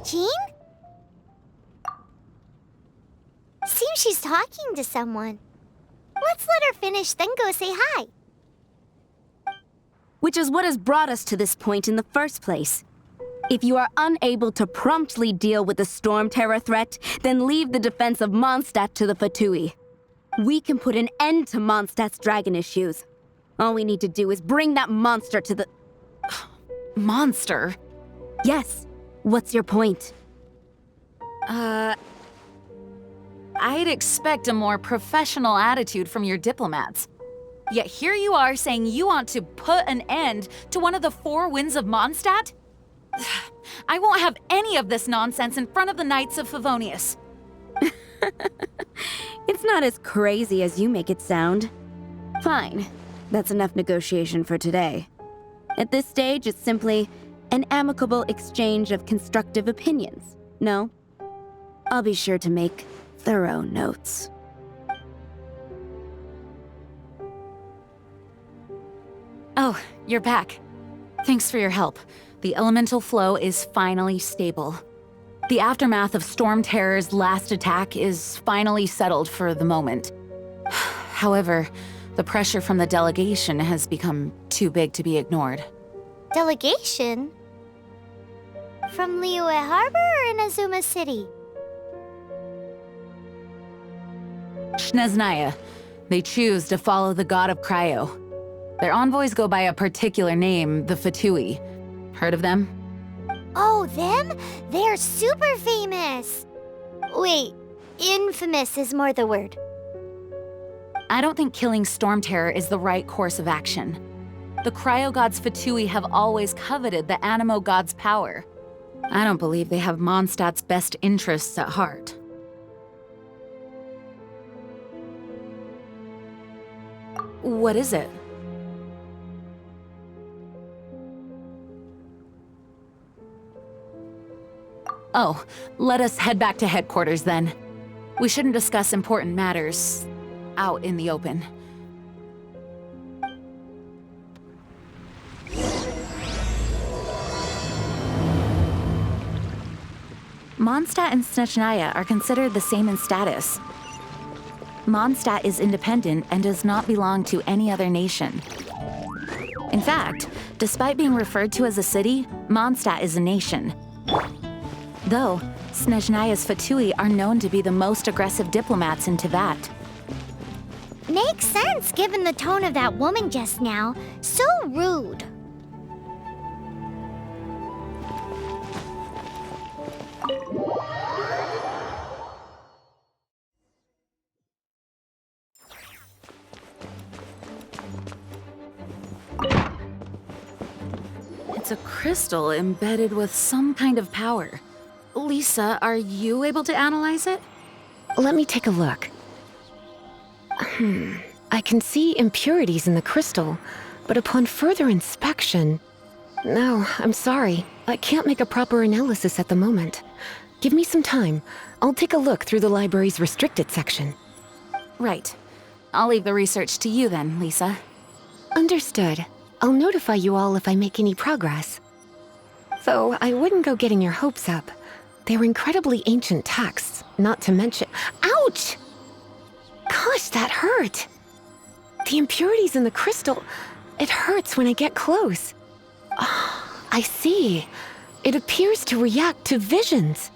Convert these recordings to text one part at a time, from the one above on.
Jean? Seems she's talking to someone. Let's let her finish, then go say hi. Which is what has brought us to this point in the first place. If you are unable to promptly deal with the Storm Terror threat, then leave the defense of Mondstadt to the Fatui. We can put an end to Mondstadt's dragon issues. All we need to do is bring that monster to the... Monster? Yes. What's your point? I'd expect a more professional attitude from your diplomats. Yet here you are saying you want to put an end to one of the four winds of Mondstadt? I won't have any of this nonsense in front of the Knights of Favonius. It's not as crazy as you make it sound. Fine. That's enough negotiation for today. At this stage, it's simply an amicable exchange of constructive opinions. No? I'll be sure to make thorough notes. Oh, you're back. Thanks for your help. The elemental flow is finally stable. The aftermath of Storm Terror's last attack is finally settled for the moment. However, the pressure from the delegation has become too big to be ignored. Delegation? From Liyue Harbor or Inazuma City? Snezhnaya. They choose to follow the god of Cryo. Their envoys go by a particular name, the Fatui. Heard of them? Oh, them? They're super famous! Wait, infamous is more the word. I don't think killing Storm Terror is the right course of action. The Cryo God's Fatui have always coveted the Animo God's power. I don't believe they have Mondstadt's best interests at heart. What is it? Oh, let us head back to headquarters then. We shouldn't discuss important matters out in the open. Mondstadt and Snezhnaya are considered the same in status. Mondstadt is independent and does not belong to any other nation. In fact, despite being referred to as a city, Mondstadt is a nation. Though, Snezhnaya's Fatui are known to be the most aggressive diplomats in Teyvat. Makes sense given the tone of that woman just now. So rude. It's a crystal embedded with some kind of power. Lisa, are you able to analyze it? Let me take a look. I can see impurities in the crystal, but upon further inspection... No, I'm sorry. I can't make a proper analysis at the moment. Give me some time. I'll take a look through the library's restricted section. Right. I'll leave the research to you then, Lisa. Understood. I'll notify you all if I make any progress. Though I wouldn't go getting your hopes up. They were incredibly ancient texts, not to mention— Ouch! Gosh, that hurt! The impurities in the crystal— it hurts when I get close. I see. It appears to react to visions.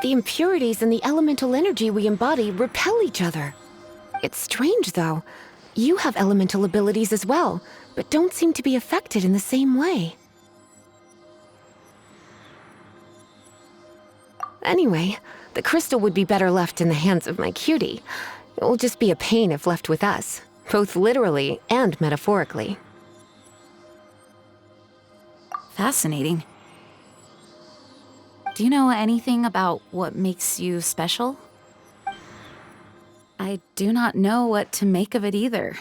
The impurities and the elemental energy we embody repel each other. It's strange, though. You have elemental abilities as well, but don't seem to be affected in the same way. Anyway, the crystal would be better left in the hands of my cutie. It will just be a pain if left with us, both literally and metaphorically. Fascinating. Do you know anything about what makes you special? I do not know what to make of it either.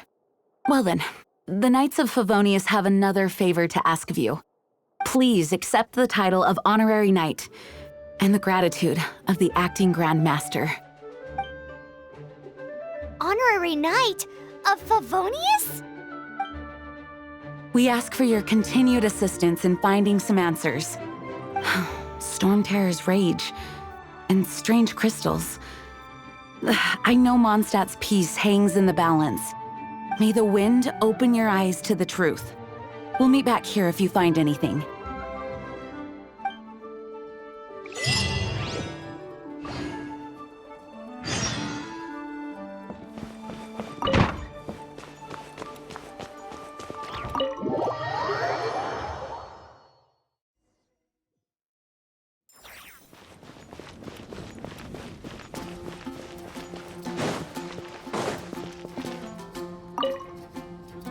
Well then, the Knights of Favonius have another favor to ask of you. Please accept the title of Honorary Knight, and the gratitude of the Acting Grand Master. Honorary Knight of Favonius? We ask for your continued assistance in finding some answers. Storm Terror's rage and strange crystals. I know Mondstadt's peace hangs in the balance. May the wind open your eyes to the truth. We'll meet back here if you find anything.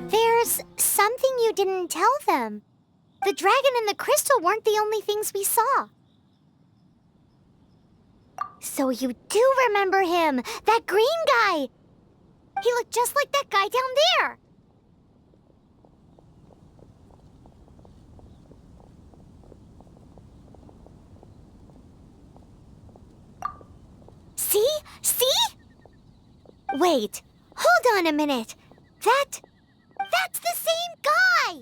There's something you didn't tell them. The dragon and the crystal weren't the only things we saw. So you do remember him, that green guy. He looked just like that guy down there. See? See? Wait, hold on a minute. That's the same guy!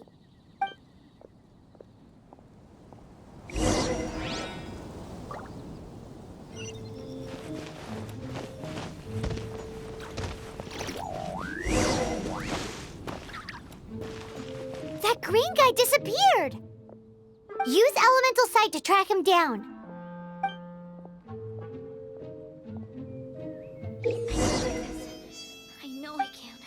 That green guy disappeared! Use Elemental Sight to track him down. I know I can.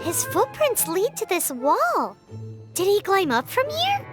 His footprints lead to this wall. Did he climb up from here?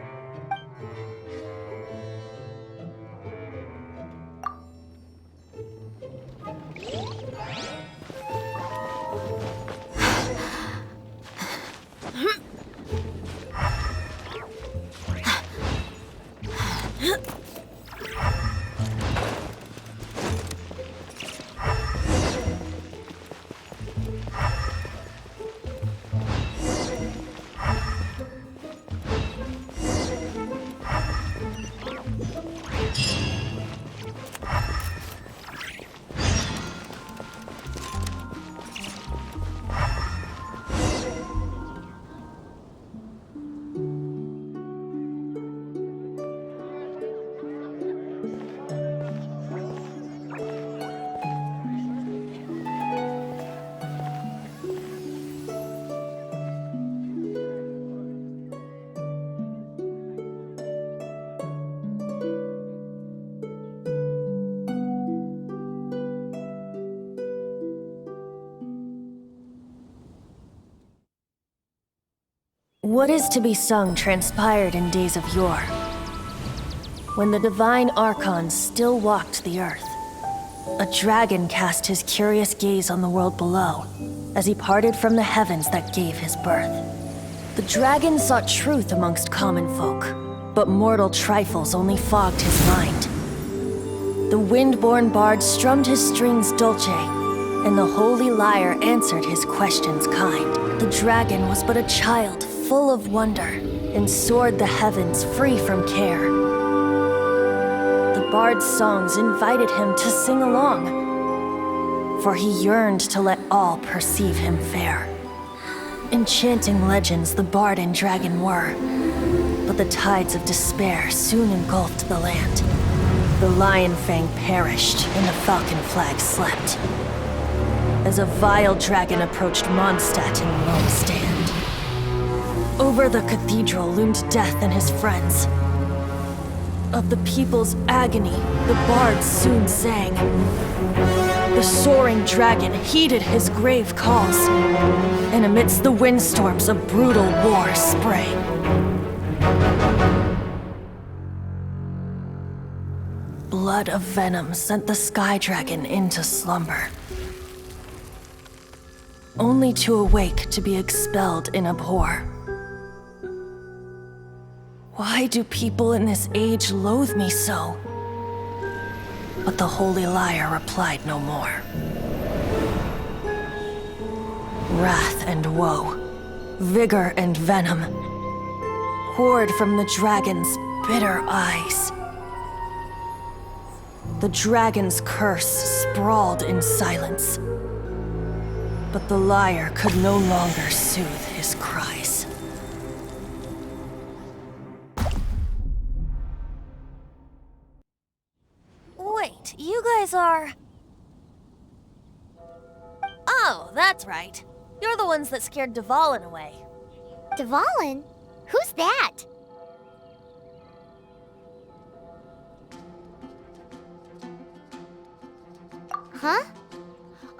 What is to be sung transpired in days of yore, when the divine archons still walked the earth. A dragon cast his curious gaze on the world below, as he parted from the heavens that gave his birth. The dragon sought truth amongst common folk, but mortal trifles only fogged his mind. The wind-born bard strummed his strings dulce, and the holy lyre answered his questions kind. The dragon was but a child full of wonder, and soared the heavens free from care. The bard's songs invited him to sing along, for he yearned to let all perceive him fair. Enchanting legends the bard and dragon were, but the tides of despair soon engulfed the land. The lion fang perished, and the falcon flag slept, as a vile dragon approached Mondstadt in lone stand. Over the cathedral loomed death and his friends. Of the people's agony, the bards soon sang. The soaring dragon heeded his grave calls, and amidst the windstorms a brutal war sprang. Blood of venom sent the sky dragon into slumber, only to awake to be expelled in abhor. Why do people in this age loathe me so? But the holy lyre replied no more. Wrath and woe, vigor and venom poured from the dragon's bitter eyes. The dragon's curse sprawled in silence, but the liar could no longer soothe his cries. Wait, you guys are... Oh, that's right. You're the ones that scared Dvalin away. Dvalin? Who's that? Huh?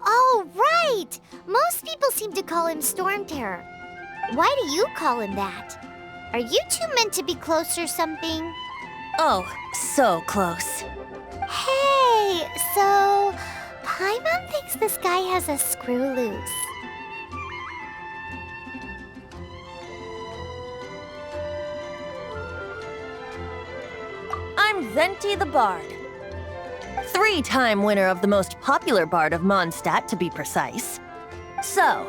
Oh, right! Most people seem to call him Storm Terror. Why do you call him that? Are you two meant to be close or something? Oh, so close. Hey, so Paimon thinks this guy has a screw loose. I'm Venti the Bard. 3-time winner of the most popular bard of Mondstadt, to be precise. So,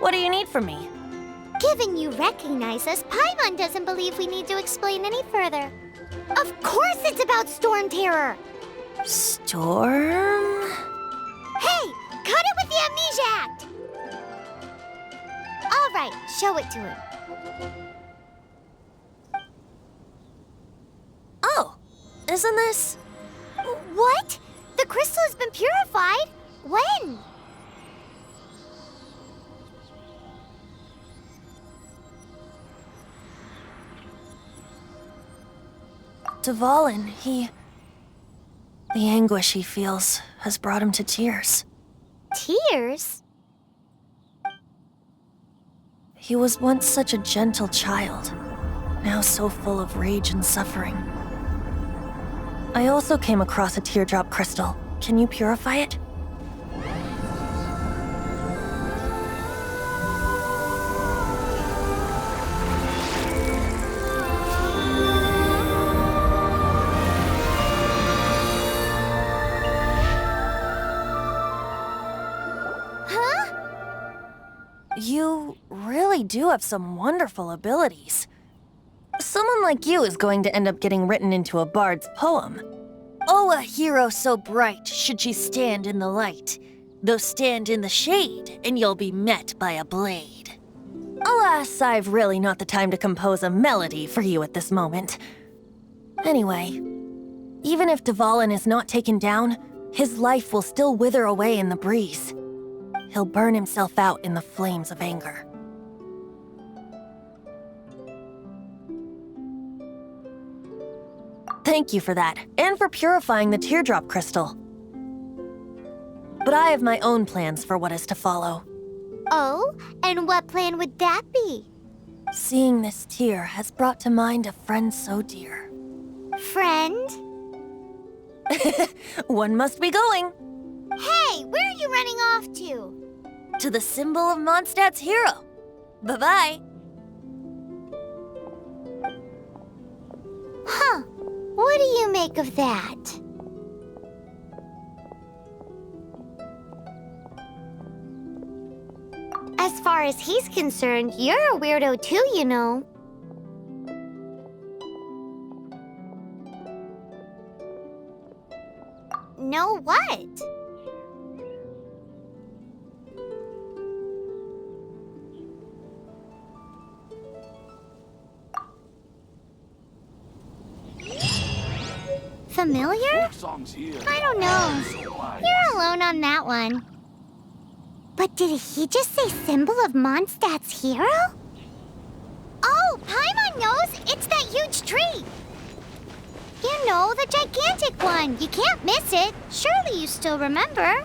what do you need from me? Given you recognize us, Paimon doesn't believe we need to explain any further. Of course it's about Storm Terror! Storm? Hey, cut it with the Amnesia Act! All right, show it to him. Oh, isn't this... What? The crystal has been purified? When? Dvalin, the anguish he feels has brought him to tears. Tears? He was once such a gentle child, now so full of rage and suffering. I also came across a teardrop crystal. Can you purify it? You really do have some wonderful abilities. Someone like you is going to end up getting written into a bard's poem. Oh, a hero so bright should she stand in the light, though stand in the shade, and you'll be met by a blade. Alas, I've really not the time to compose a melody for you at this moment. Anyway, even if Dvalin is not taken down, his life will still wither away in the breeze. He'll burn himself out in the flames of anger. Thank you for that, and for purifying the teardrop crystal. But I have my own plans for what is to follow. Oh, and what plan would that be? Seeing this tear has brought to mind a friend so dear. Friend? One must be going. Hey, where are you running off to? To the symbol of Mondstadt's hero. Bye-bye. Huh. What do you make of that? As far as he's concerned, you're a weirdo too, you know. Know what? Familiar? I don't know. You're alone on that one. But did he just say symbol of Mondstadt's hero? Oh, Paimon knows! It's that huge tree! You know, the gigantic one. You can't miss it. Surely you still remember.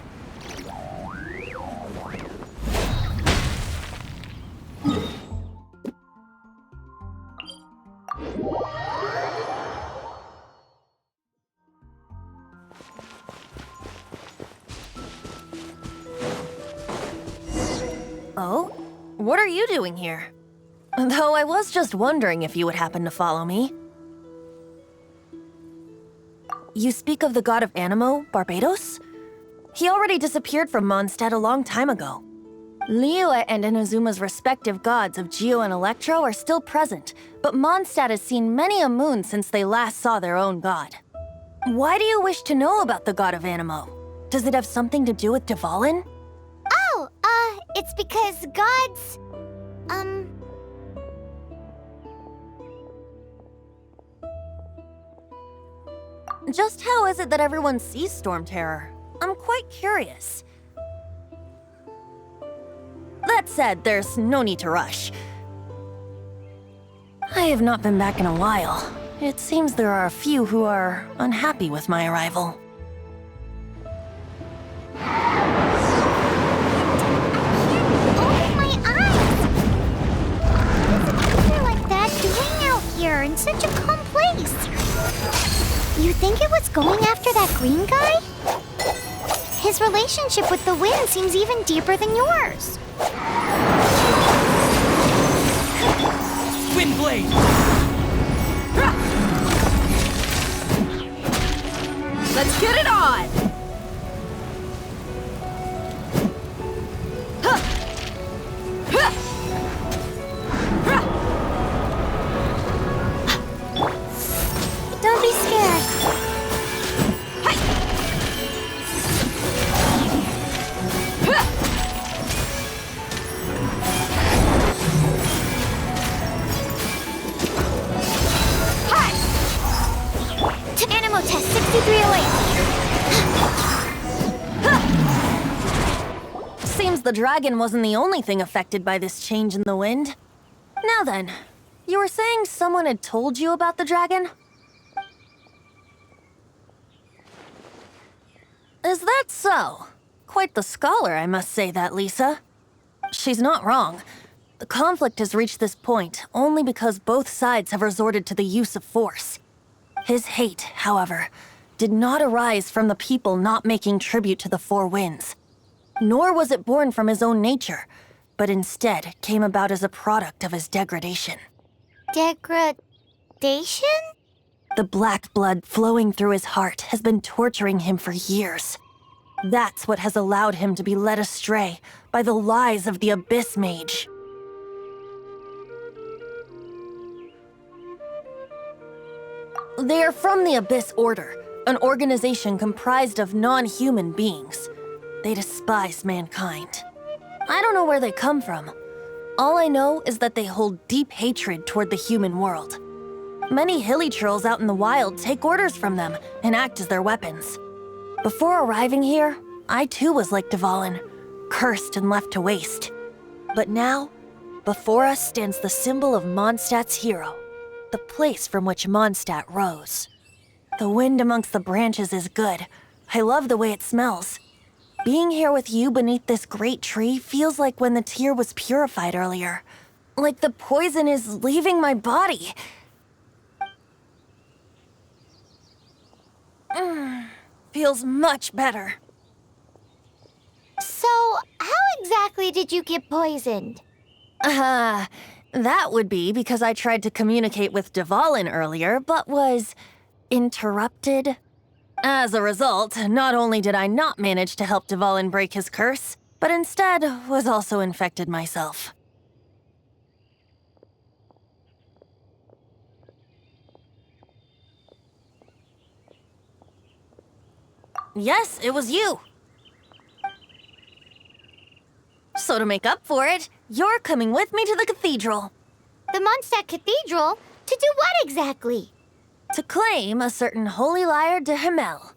Oh? What are you doing here? Though I was just wondering if you would happen to follow me. You speak of the god of Animo, Barbados? He already disappeared from Mondstadt a long time ago. Liyue and Inazuma's respective gods of Geo and Electro are still present, but Mondstadt has seen many a moon since they last saw their own god. Why do you wish to know about the god of Animo? Does it have something to do with Dvalin? Oh, it's because gods... Just how is it that everyone sees Storm Terror? I'm quite curious. That said, there's no need to rush. I have not been back in a while. It seems there are a few who are unhappy with my arrival. Open my eyes! What is a creature like that doing out here in such a calm place? You think it was going after that green guy? His relationship with the wind seems even deeper than yours. Windblade! Let's get it on! Don't be scared. Animo test 6308. Seems the dragon wasn't the only thing affected by this change in the wind. Now then, you were saying someone had told you about the dragon? Is that so? Quite the scholar, I must say that, Lisa. She's not wrong. The conflict has reached this point only because both sides have resorted to the use of force. His hate, however, did not arise from the people not making tribute to the Four Winds. Nor was it born from his own nature, but instead came about as a product of his degradation. Degradation? The black blood flowing through his heart has been torturing him for years. That's what has allowed him to be led astray by the lies of the Abyss Mage. They are from the Abyss Order, an organization comprised of non-human beings. They despise mankind. I don't know where they come from. All I know is that they hold deep hatred toward the human world. Many hilly trolls out in the wild take orders from them and act as their weapons. Before arriving here, I too was like Dvalin, cursed and left to waste. But now, before us stands the symbol of Mondstadt's hero, the place from which Mondstadt rose. The wind amongst the branches is good. I love the way it smells. Being here with you beneath this great tree feels like when the tear was purified earlier. Like the poison is leaving my body. Feels much better. So, how exactly did you get poisoned? That would be because I tried to communicate with Dvalin earlier, but was interrupted. As a result, not only did I not manage to help Dvalin break his curse, but instead was also infected myself. Yes, it was you. So to make up for it, you're coming with me to the cathedral. The Mondstadt Cathedral? To do what exactly? To claim a certain holy lyre de Himmel.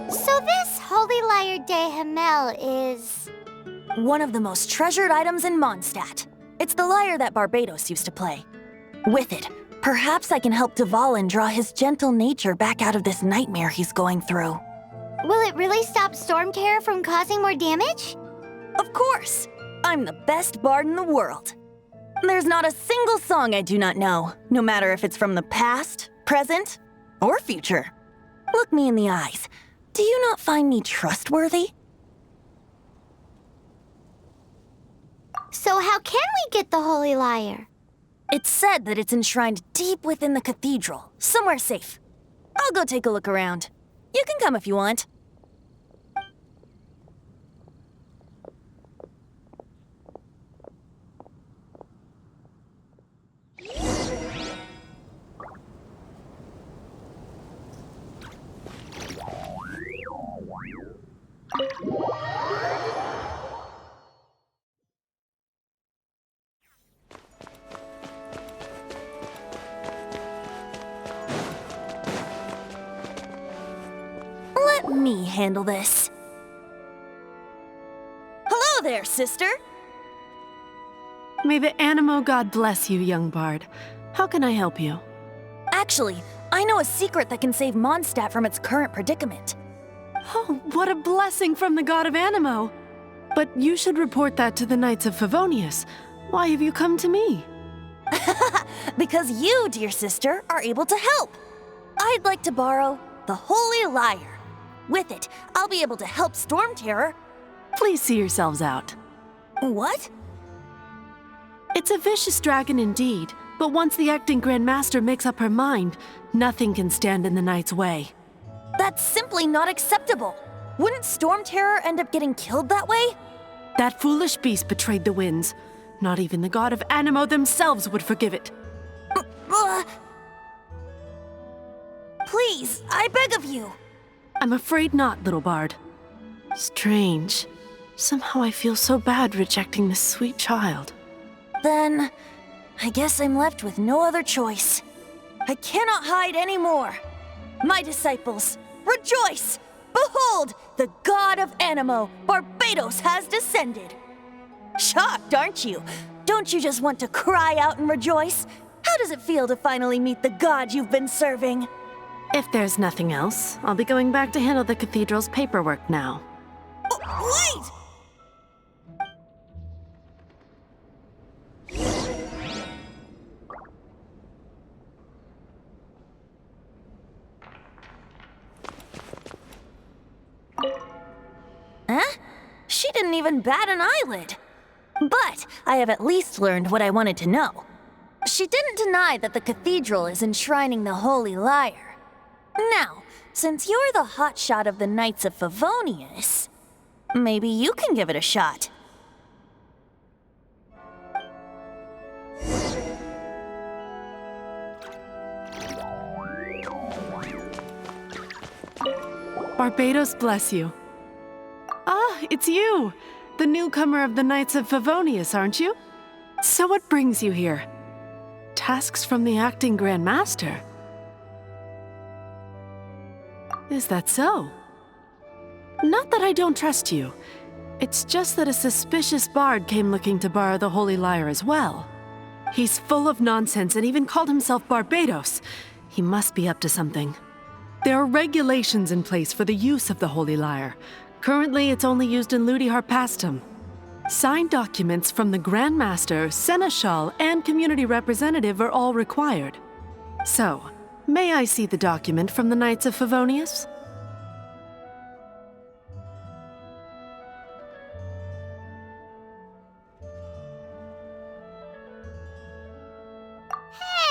So this Holy Lyre de Himmel is... One of the most treasured items in Mondstadt. It's the lyre that Barbados used to play. With it, perhaps I can help Dvalin draw his gentle nature back out of this nightmare he's going through. Will it really stop Storm Terror from causing more damage? Of course! I'm the best bard in the world. There's not a single song I do not know, no matter if it's from the past, present, or future. Look me in the eyes. Do you not find me trustworthy? So how can we get the Holy Lyre? It's said that it's enshrined deep within the cathedral, somewhere safe. I'll go take a look around. You can come if you want. Let me handle this. Hello there, sister. May the Animo God bless you, young bard. How can I help you? Actually, I know a secret that can save Mondstadt from its current predicament. Oh, what a blessing from the god of Animo! But you should report that to the Knights of Favonius. Why have you come to me? Because you, dear sister, are able to help. I'd like to borrow the Holy Lyre. With it, I'll be able to help Storm Terror. Please see yourselves out. What? It's a vicious dragon indeed, but once the acting Grand Master makes up her mind, nothing can stand in the Knight's way. That's simply not acceptable. Wouldn't Storm Terror end up getting killed that way? That foolish beast betrayed the winds. Not even the god of Animo themselves would forgive it. Please, I beg of you. I'm afraid not, little bard. Strange. Somehow I feel so bad rejecting this sweet child. Then, I guess I'm left with no other choice. I cannot hide anymore. My disciples, rejoice! Behold, the god of Animo, Barbados, has descended. Shocked, aren't you? Don't you just want to cry out and rejoice? How does it feel to finally meet the god you've been serving? If there's nothing else, I'll be going back to handle the cathedral's paperwork now. Wait! Huh? She didn't even bat an eyelid. But I have at least learned what I wanted to know. She didn't deny that the cathedral is enshrining the Holy Lyre. Now, since you're the hotshot of the Knights of Favonius, maybe you can give it a shot. Barbados bless you. Ah, it's you! The newcomer of the Knights of Favonius, aren't you? So what brings you here? Tasks from the acting Grand Master? Is that so? Not that I don't trust you. It's just that a suspicious bard came looking to borrow the Holy Lyre as well. He's full of nonsense and even called himself Barbados. He must be up to something. There are regulations in place for the use of the Holy Lyre. Currently, it's only used in Ludi Harpastum. Signed documents from the Grand Master, Seneschal, and Community Representative are all required. So, may I see the document from the Knights of Favonius?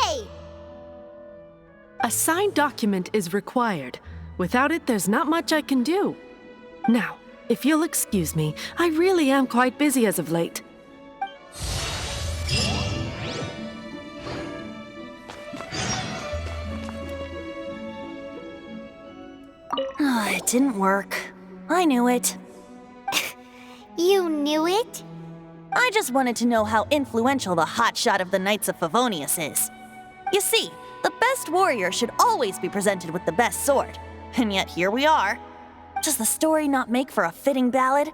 Hey! A signed document is required. Without it, there's not much I can do. Now, if you'll excuse me, I really am quite busy as of late. It didn't work. I knew it. You knew it? I just wanted to know how influential the hotshot of the Knights of Favonius is. You see, the best warrior should always be presented with the best sword. And yet here we are. Does the story not make for a fitting ballad?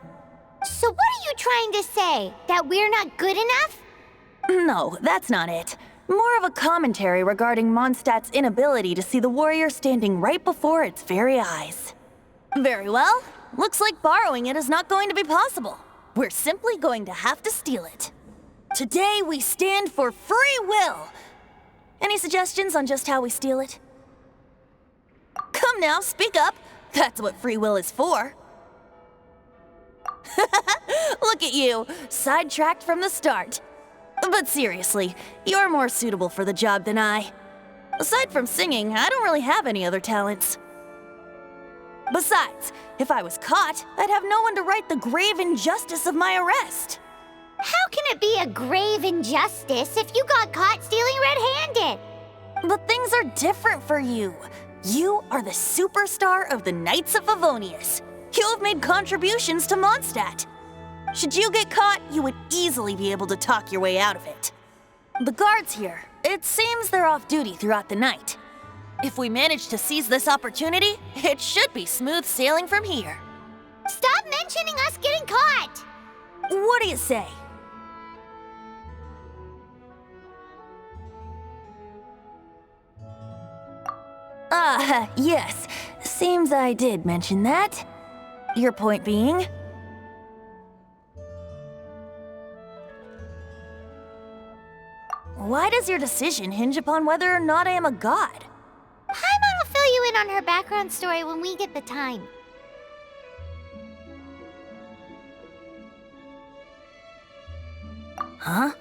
So what are you trying to say? That we're not good enough? No, that's not it. More of a commentary regarding Mondstadt's inability to see the warrior standing right before its very eyes. Very well. Looks like borrowing it is not going to be possible. We're simply going to have to steal it. Today we stand for free will. Any suggestions on just how we steal it? Come now, speak up. That's what free will is for. Look at you, sidetracked from the start. But seriously, you're more suitable for the job than I. Aside from singing, I don't really have any other talents. Besides, if I was caught, I'd have no one to right the grave injustice of my arrest. How can it be a grave injustice if you got caught stealing red-handed? But things are different for you. You are the superstar of the Knights of Favonius. You have made contributions to Mondstadt. Should you get caught, you would easily be able to talk your way out of it. The guards here, it seems they're off duty throughout the night. If we manage to seize this opportunity, it should be smooth sailing from here. Stop mentioning us getting caught! What do you say? Yes. Seems I did mention that. Your point being? Why does your decision hinge upon whether or not I am a god? Paimon will fill you in on her background story when we get the time. Huh?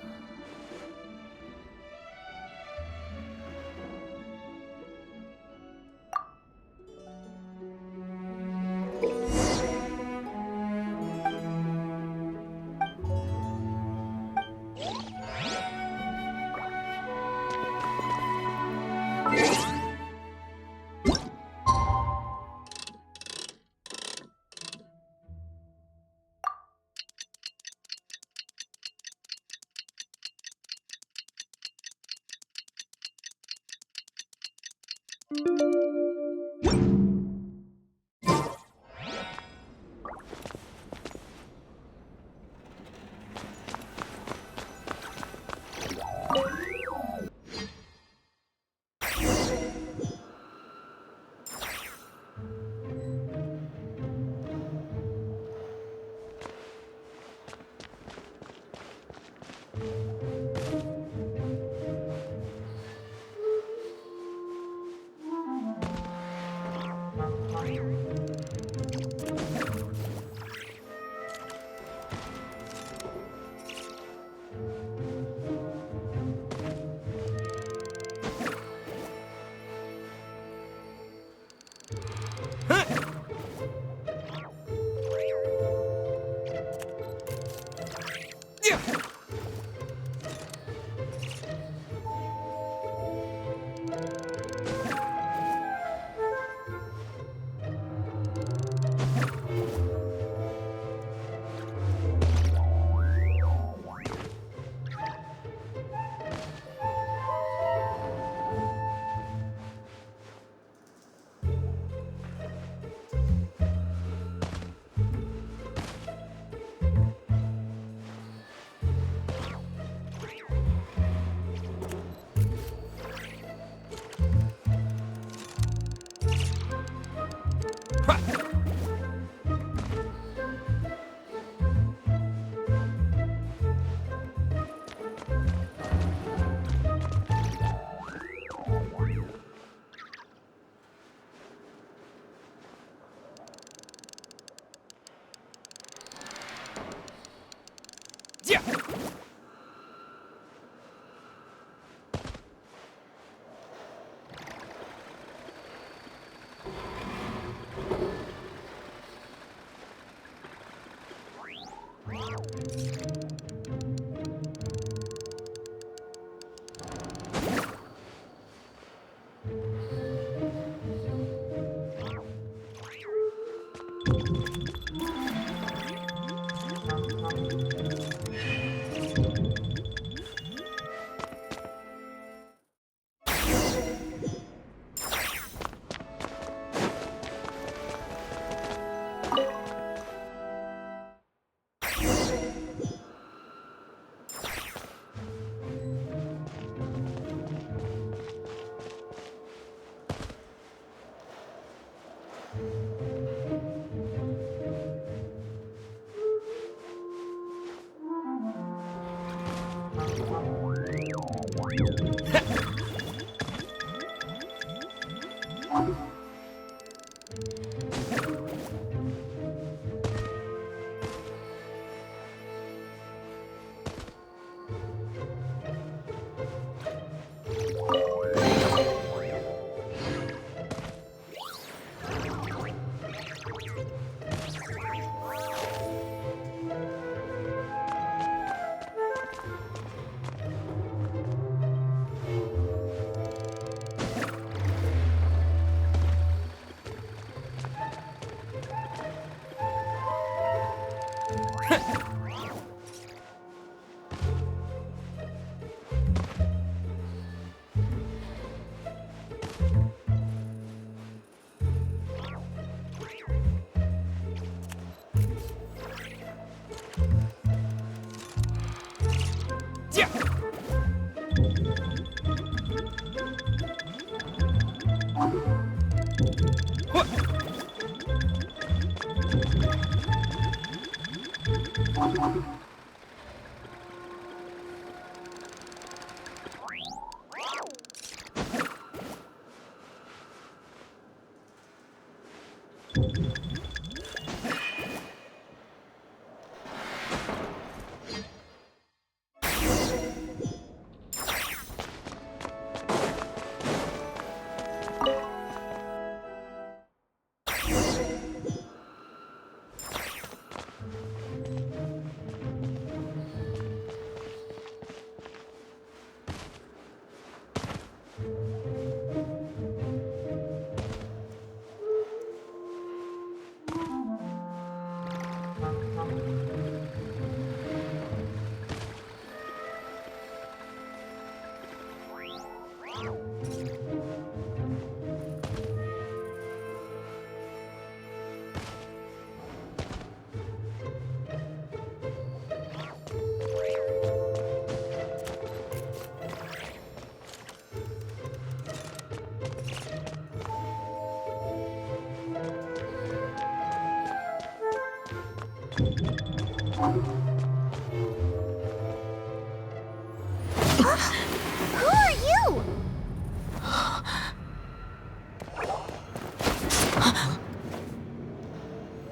Who are you?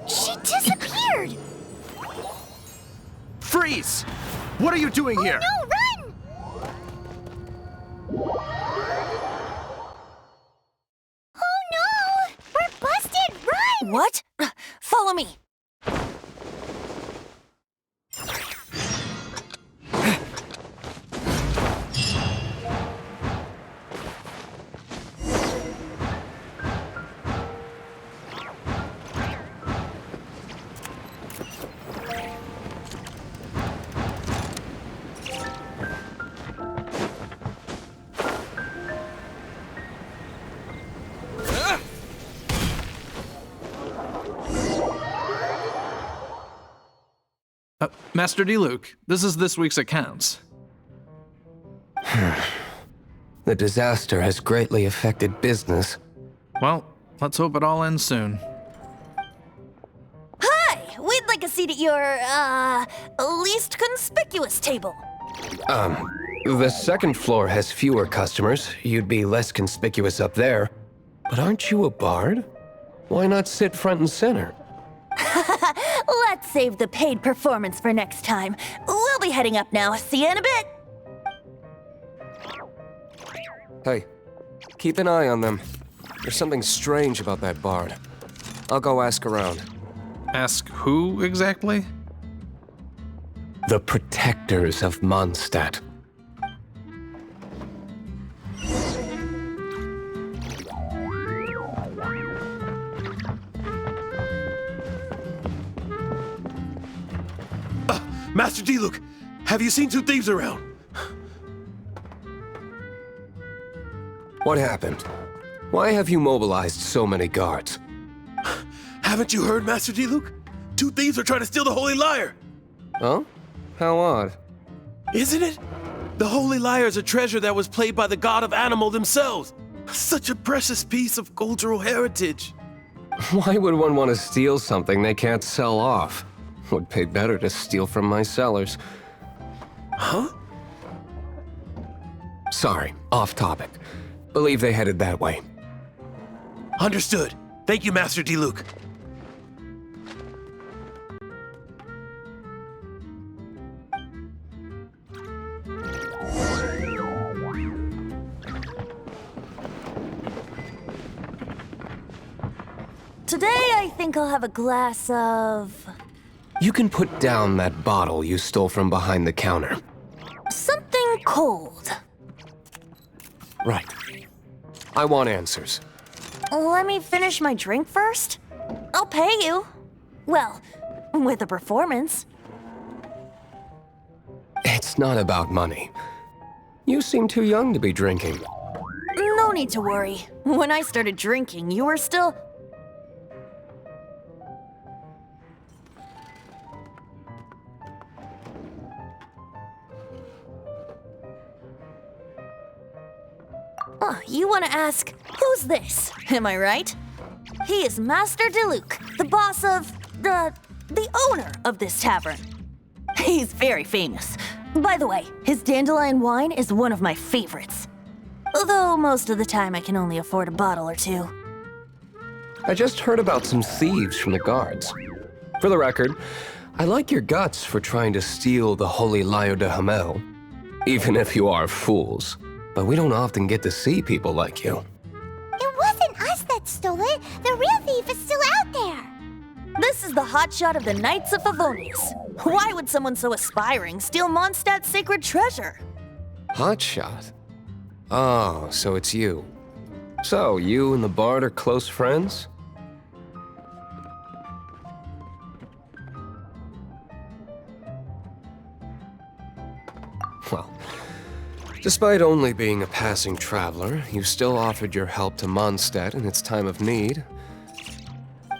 She disappeared! Freeze! What are you doing here? No, run! Oh no! We're busted! Run! What? Follow me. Master Diluc, this is this week's accounts. The disaster has greatly affected business. Well, let's hope it all ends soon. Hi! We'd like a seat at your, least conspicuous table. The second floor has fewer customers. You'd be less conspicuous up there. But aren't you a bard? Why not sit front and center? Let's save the paid performance for next time. We'll be heading up now. See you in a bit. Hey, keep an eye on them. There's something strange about that bard. I'll go ask around. Ask who exactly? The protectors of Mondstadt. Master Diluc, have you seen two thieves around? What happened? Why have you mobilized so many guards? Haven't you heard, Master Diluc? Two thieves are trying to steal the Holy Lyre! Oh? How odd. Isn't it? The Holy Lyre is a treasure that was played by the god of animal themselves. Such a precious piece of cultural heritage. Why would one want to steal something they can't sell off? Would pay better to steal from my sellers. Huh? Sorry, off topic. Believe they headed that way. Understood. Thank you, Master Diluc. Today, I think I'll have a glass of... You can put down that bottle you stole from behind the counter. something cold. Right. I want answers. Let me finish my drink first. I'll pay you. Well, with a performance. It's not about money. You seem too young to be drinking. No need to worry. When I started drinking, you were still... You want to ask, who's this? Am I right? He is Master Diluc, the boss of, the owner of this tavern. He's very famous. By the way, his dandelion wine is one of my favorites. Although most of the time I can only afford a bottle or two. I just heard about some thieves from the guards. For the record, I like your guts for trying to steal the Holy Lyre de Hamel. Even if you are fools. But we don't often get to see people like you. It wasn't us that stole it. The real thief is still out there. This is the hotshot of the Knights of Favonius. Why would someone so aspiring steal Mondstadt's sacred treasure? Hotshot? Oh, so it's you. So, you and the Bard are close friends? Well, despite only being a passing traveler, you still offered your help to Mondstadt in its time of need.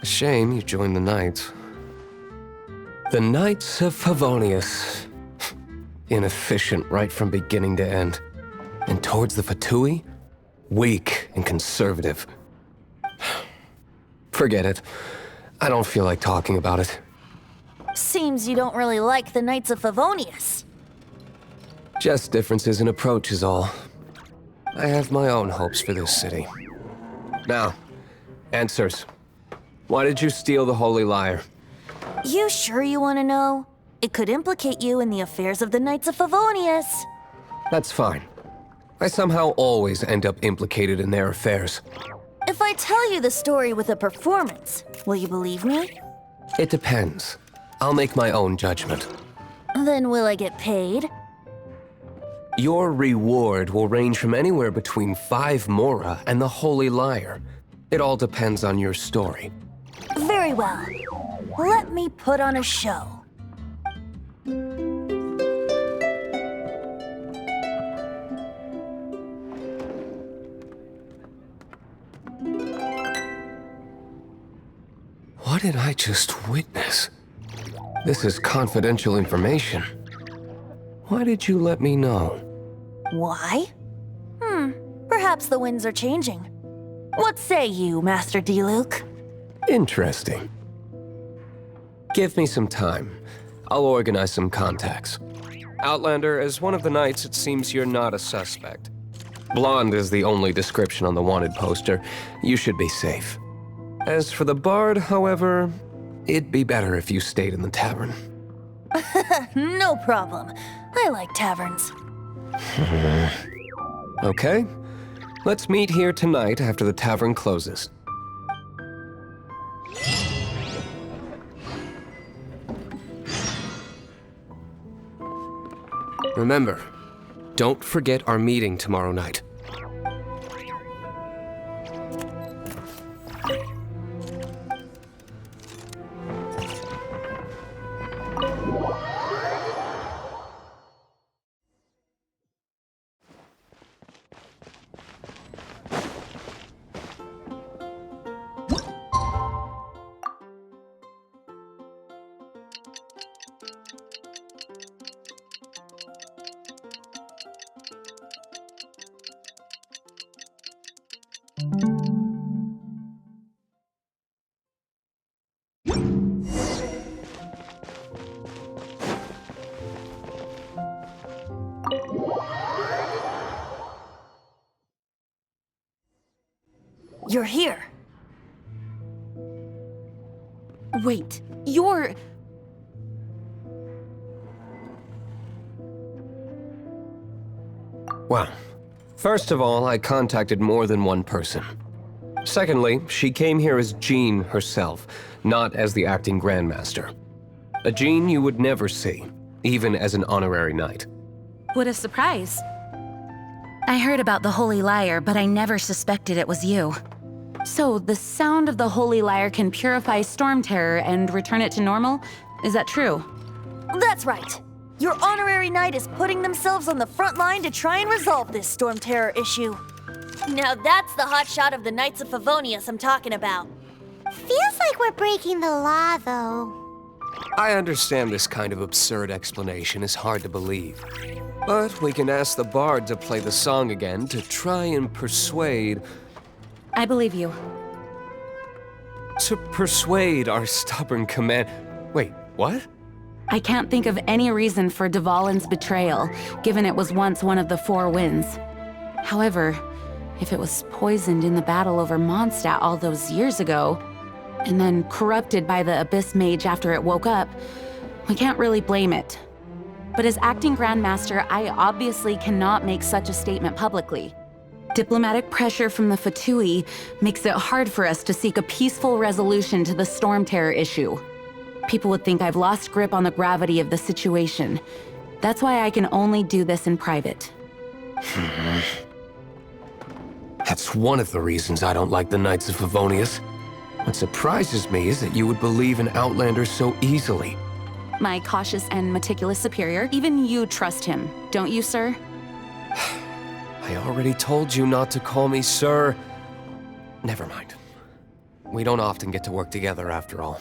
A shame you joined the Knights. The Knights of Favonius. Inefficient right from beginning to end. And towards the Fatui, weak and conservative. Forget it. I don't feel like talking about it. Seems you don't really like the Knights of Favonius. Just differences in approach is all. I have my own hopes for this city. Now, answers. Why did you steal the Holy Lyre? You sure you want to know? It could implicate you in the affairs of the Knights of Favonius. That's fine. I somehow always end up implicated in their affairs. If I tell you the story with a performance, will you believe me? It depends. I'll make my own judgment. Then will I get paid? Your reward will range from anywhere between 5 mora and the Holy Lyre. It all depends on your story. Very well. Let me put on a show. What did I just witness? This is confidential information. Why did you let me know? Why? Perhaps the winds are changing. What say you, Master Diluc? Interesting. Give me some time. I'll organize some contacts. Outlander, as one of the Knights, it seems you're not a suspect. Blonde is the only description on the wanted poster. You should be safe. As for the Bard, however, it'd be better if you stayed in the tavern. No problem. I like taverns. Okay. Let's meet here tonight after the tavern closes. Remember, don't forget our meeting tomorrow night. You're here. Wait, you're... Well, first of all, I contacted more than one person. Secondly, she came here as Jean herself, not as the acting Grandmaster. A Jean you would never see, even as an honorary knight. What a surprise. I heard about the Holy Lyre, but I never suspected it was you. So, the sound of the Holy Lyre can purify Storm Terror and return it to normal? Is that true? That's right. Your honorary knight is putting themselves on the front line to try and resolve this Storm Terror issue. Now that's the hotshot of the Knights of Favonius I'm talking about. Feels like we're breaking the law, though. I understand this kind of absurd explanation is hard to believe. But we can ask the bard to play the song again to try and persuade... I believe you. To persuade our stubborn command... Wait, what? I can't think of any reason for Dvalin's betrayal, given it was once one of the Four Winds. However, if it was poisoned in the battle over Mondstadt all those years ago, and then corrupted by the Abyss Mage after it woke up, we can't really blame it. But as acting Grandmaster, I obviously cannot make such a statement publicly. Diplomatic pressure from the Fatui makes it hard for us to seek a peaceful resolution to the Storm Terror issue. People would think I've lost grip on the gravity of the situation. That's why I can only do this in private. That's one of the reasons I don't like the Knights of Favonius. What surprises me is that you would believe in Outlander so easily. My cautious and meticulous superior, even you trust him, don't you, sir? I already told you not to call me sir. Never mind. We don't often get to work together after all.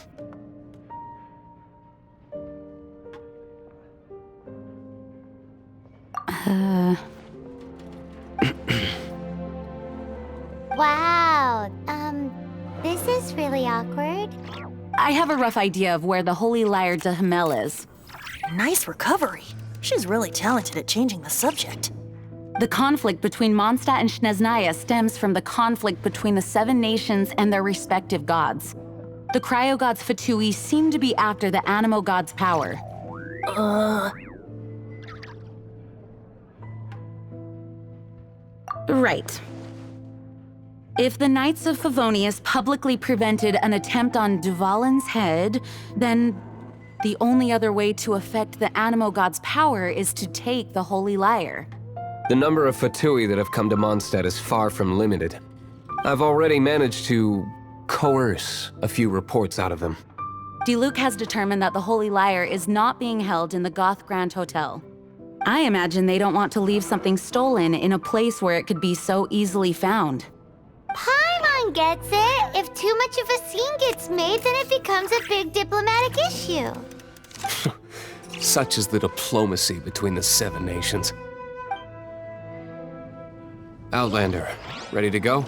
Wow, this is really awkward. I have a rough idea of where the Holy Lyre de Hamel is. Nice recovery. She's really talented at changing the subject. The conflict between Mondstadt and Snezhnaya stems from the conflict between the Seven Nations and their respective gods. The cryo-gods Fatui seem to be after the Animo god's power. Right. If the Knights of Favonius publicly prevented an attempt on Dvalin's head, then the only other way to affect the Animo god's power is to take the Holy Lyre. The number of Fatui that have come to Mondstadt is far from limited. I've already managed to coerce a few reports out of them. Diluc has determined that the Holy Lyre is not being held in the Goth Grand Hotel. I imagine they don't want to leave something stolen in a place where it could be so easily found. Paimon gets it. If too much of a scene gets made, then it becomes a big diplomatic issue. Such is the diplomacy between the Seven Nations. Outlander, ready to go?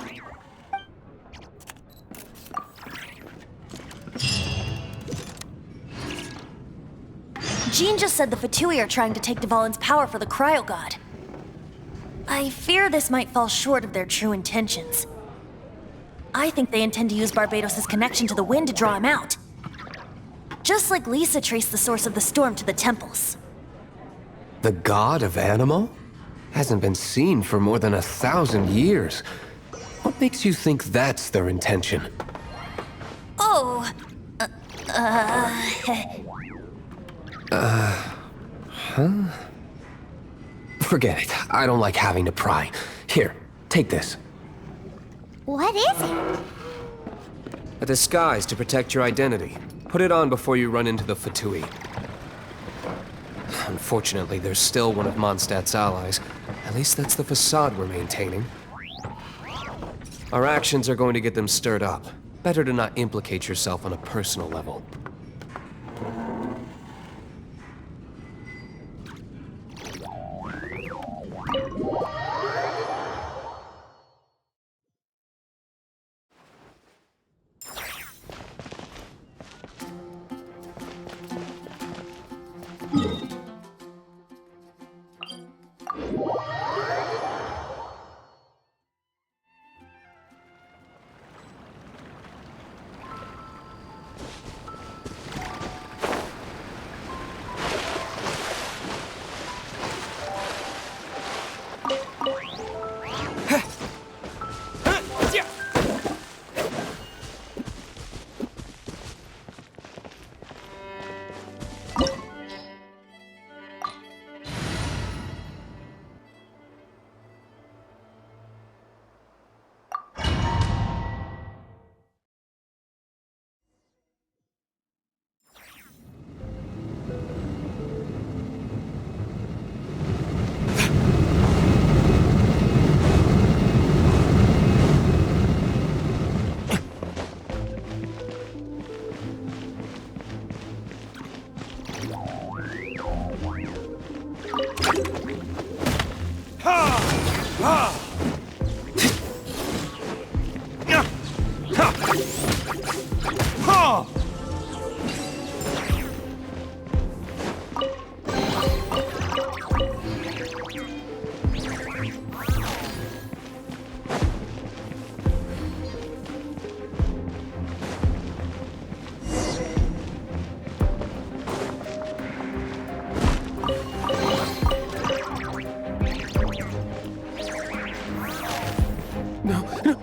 Jean just said the Fatui are trying to take Dvalin's power for the Cryo God. I fear this might fall short of their true intentions. I think they intend to use Barbados' connection to the wind to draw him out. Just like Lisa traced the source of the storm to the temples. The god of Animo? Hasn't been seen for more than 1,000 years. What makes you think that's their intention? Oh, Forget it. I don't like having to pry. Here, take this. What is it? A disguise to protect your identity. Put it on before you run into the Fatui. Unfortunately, there's still one of Mondstadt's allies. At least that's the facade we're maintaining. Our actions are going to get them stirred up. Better to not implicate yourself on a personal level.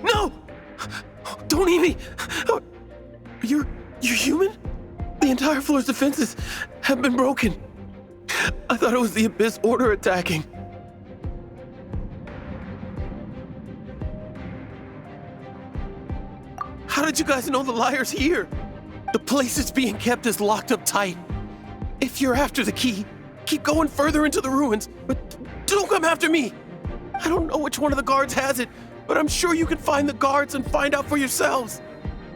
No! Don't eat me! You're human? The entire floor's defenses have been broken. I thought it was the Abyss Order attacking. How did you guys know the liar's here? The place it's being kept is locked up tight. If you're after the key, keep going further into the ruins, but don't come after me. I don't know which one of the guards has it, but I'm sure you can find the guards and find out for yourselves.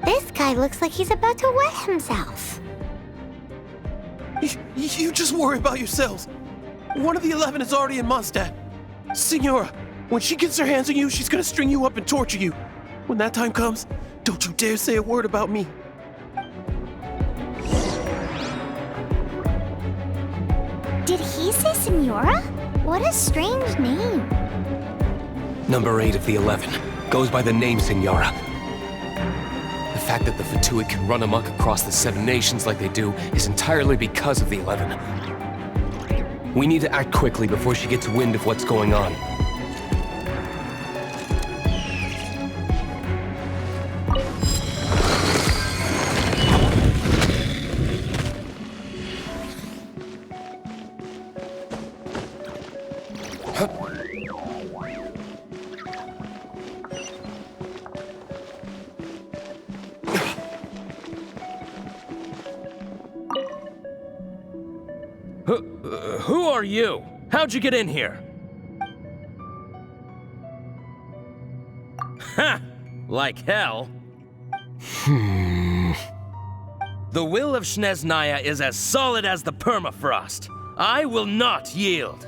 This guy looks like he's about to wet himself. You just worry about yourselves. One of the 11 is already in Mondstadt. Signora, when she gets her hands on you, she's gonna string you up and torture you. When that time comes, don't you dare say a word about me. Did he say Senora? What a strange name. Number 8 of the 11 goes by the name Signora. The fact that the Fatui can run amok across the 7 nations like they do is entirely because of the 11. We need to act quickly before she gets wind of what's going on. Who are you? How'd you get in here? Ha! Like hell. The will of Snezhnaya is as solid as the permafrost. I will not yield.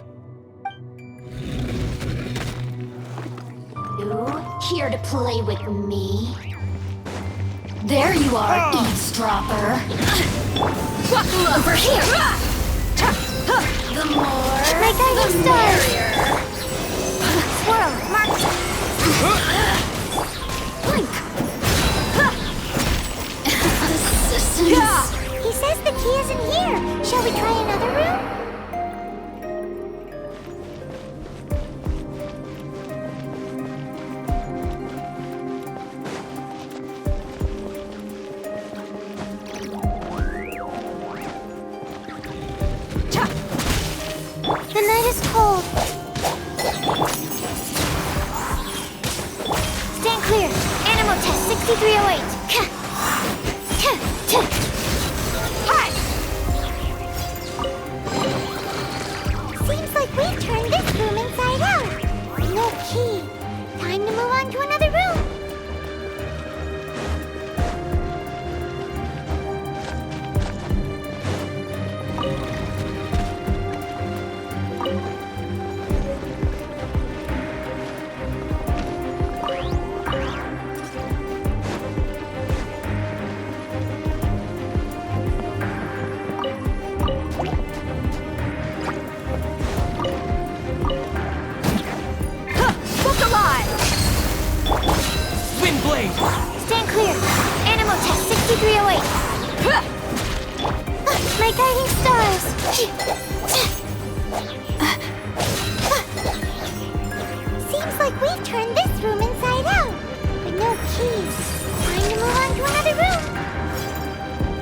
You here to play with me? There you are, eavesdropper. Over here! The more, My guiding the stars. merrier. Swirl, mark. Blink. Assistance. He says the key isn't here. Shall we try another room? The night is cold. Stand clear. Animal test 6308. Hi! Seems like we've turned this room inside out. No key. Time to move on to another room. Stand clear. Animal test 6308. My guiding stars. Seems like we've turned this room inside out. But no keys. Time to move on to another room.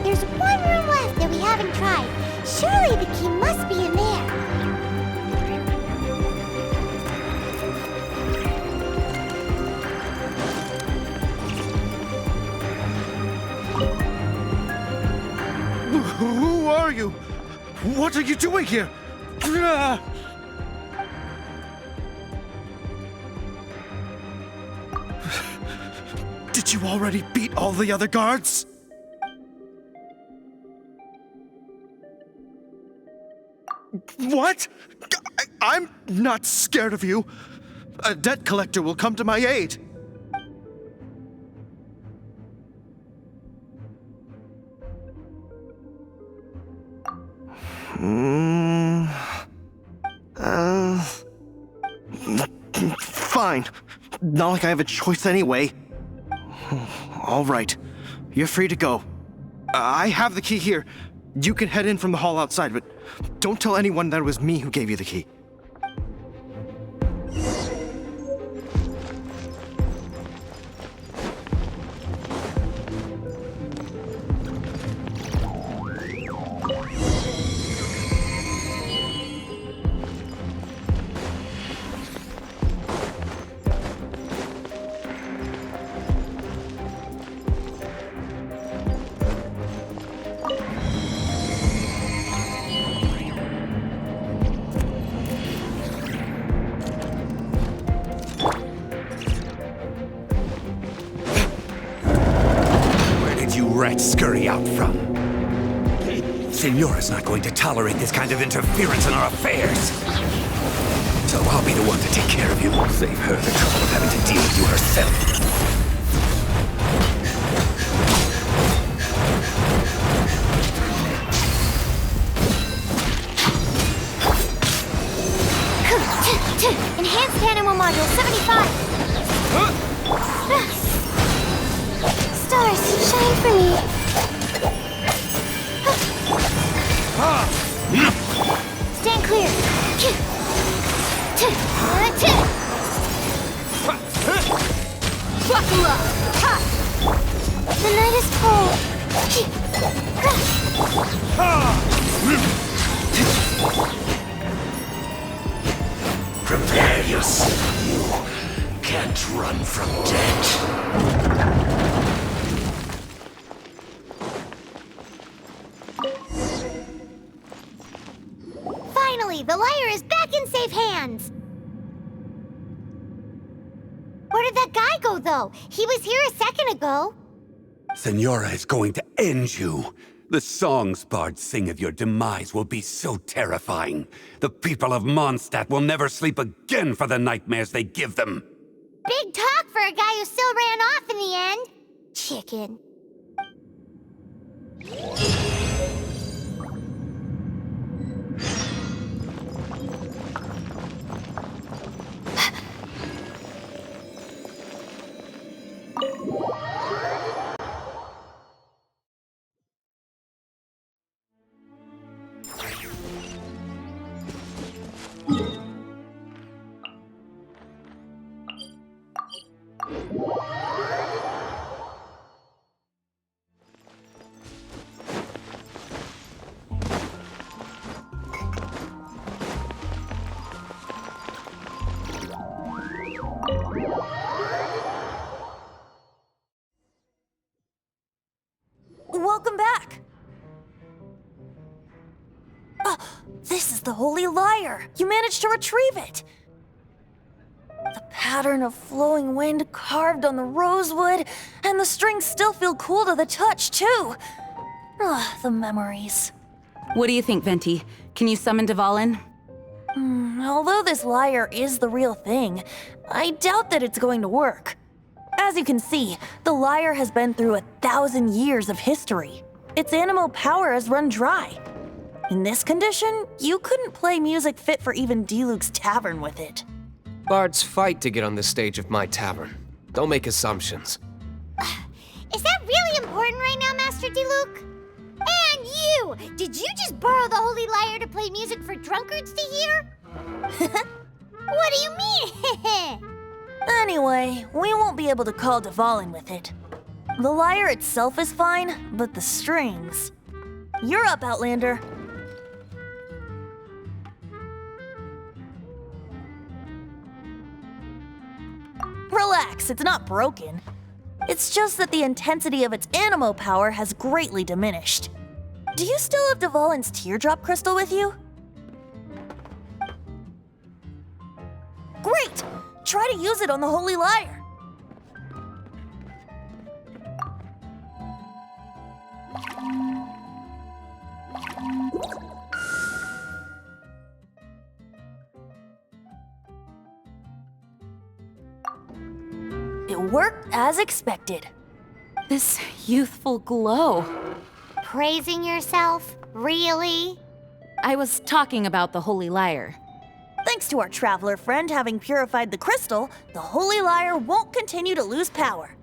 There's one room left that we haven't tried. Surely the key must be in there. Who are you? What are you doing here? Did you already beat all the other guards? What? I'm not scared of you. A debt collector will come to my aid. Fine. Not like I have a choice anyway. All right. You're free to go. I have the key here. You can head in from the hall outside, but don't tell anyone that it was me who gave you the key. Scurry out from. Senora's not going to tolerate this kind of interference in our affairs. So I'll be the one to take care of you. Save her the trouble of having to deal with you herself. Enhanced Animal Module 75. Stars, shine for me. Stand clear. Buckle up. The night is cold. Prepare yourself. You can't run from death. Finally, the lyre is back in safe hands! Where did that guy go, though? He was here a second ago. Senora is going to end you. The songs bards sing of your demise will be so terrifying. The people of Mondstadt will never sleep again for the nightmares they give them. Big talk for a guy who still ran off in the end. Chicken. Welcome back! This is the Holy Lyre! You managed to retrieve it! The pattern of flowing wind carved on the rosewood, and the strings still feel cool to the touch, too! The memories. What do you think, Venti? Can you summon Dvalin? Although this lyre is the real thing, I doubt that it's going to work. As you can see, the lyre has been through 1,000 years of history. Its animal power has run dry. In this condition, you couldn't play music fit for even Diluc's tavern with it. Bards fight to get on the stage of my tavern. Don't make assumptions. Is that really important right now, Master Diluc? And you! Did you just borrow the Holy Lyre to play music for drunkards to hear? What do you mean? Anyway, we won't be able to call Dvalin with it. The lyre itself is fine, but the strings... You're up, Outlander. Relax, it's not broken. It's just that the intensity of its animo power has greatly diminished. Do you still have Dvalin's teardrop crystal with you? Great! Try to use it on the Holy Lyre. It worked as expected. This youthful glow. Praising yourself? Really? I was talking about the Holy Lyre. Thanks to our traveler friend having purified the crystal, the Holy Lyre won't continue to lose power.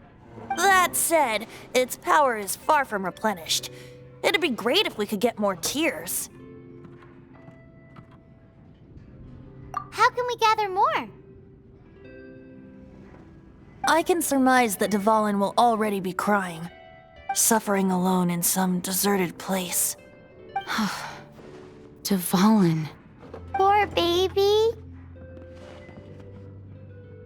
That said, its power is far from replenished. It'd be great if we could get more tears. How can we gather more? I can surmise that Dvalin will already be crying, suffering alone in some deserted place. Dvalin. Poor baby.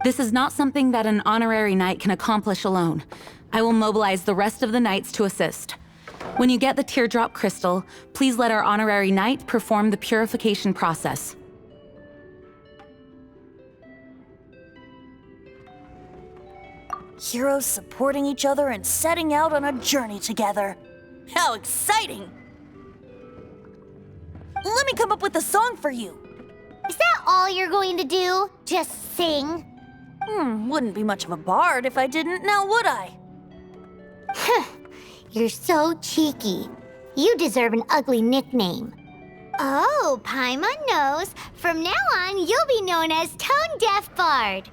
This is not something that an honorary knight can accomplish alone. I will mobilize the rest of the knights to assist. When you get the teardrop crystal, please let our honorary knight perform the purification process. Heroes supporting each other and setting out on a journey together. How exciting! Let me come up with a song for you. Is that all you're going to do? Just sing? Wouldn't be much of a bard if I didn't, now would I? You're so cheeky. You deserve an ugly nickname. Oh, Paimon knows. From now on, you'll be known as Tone Deaf Bard.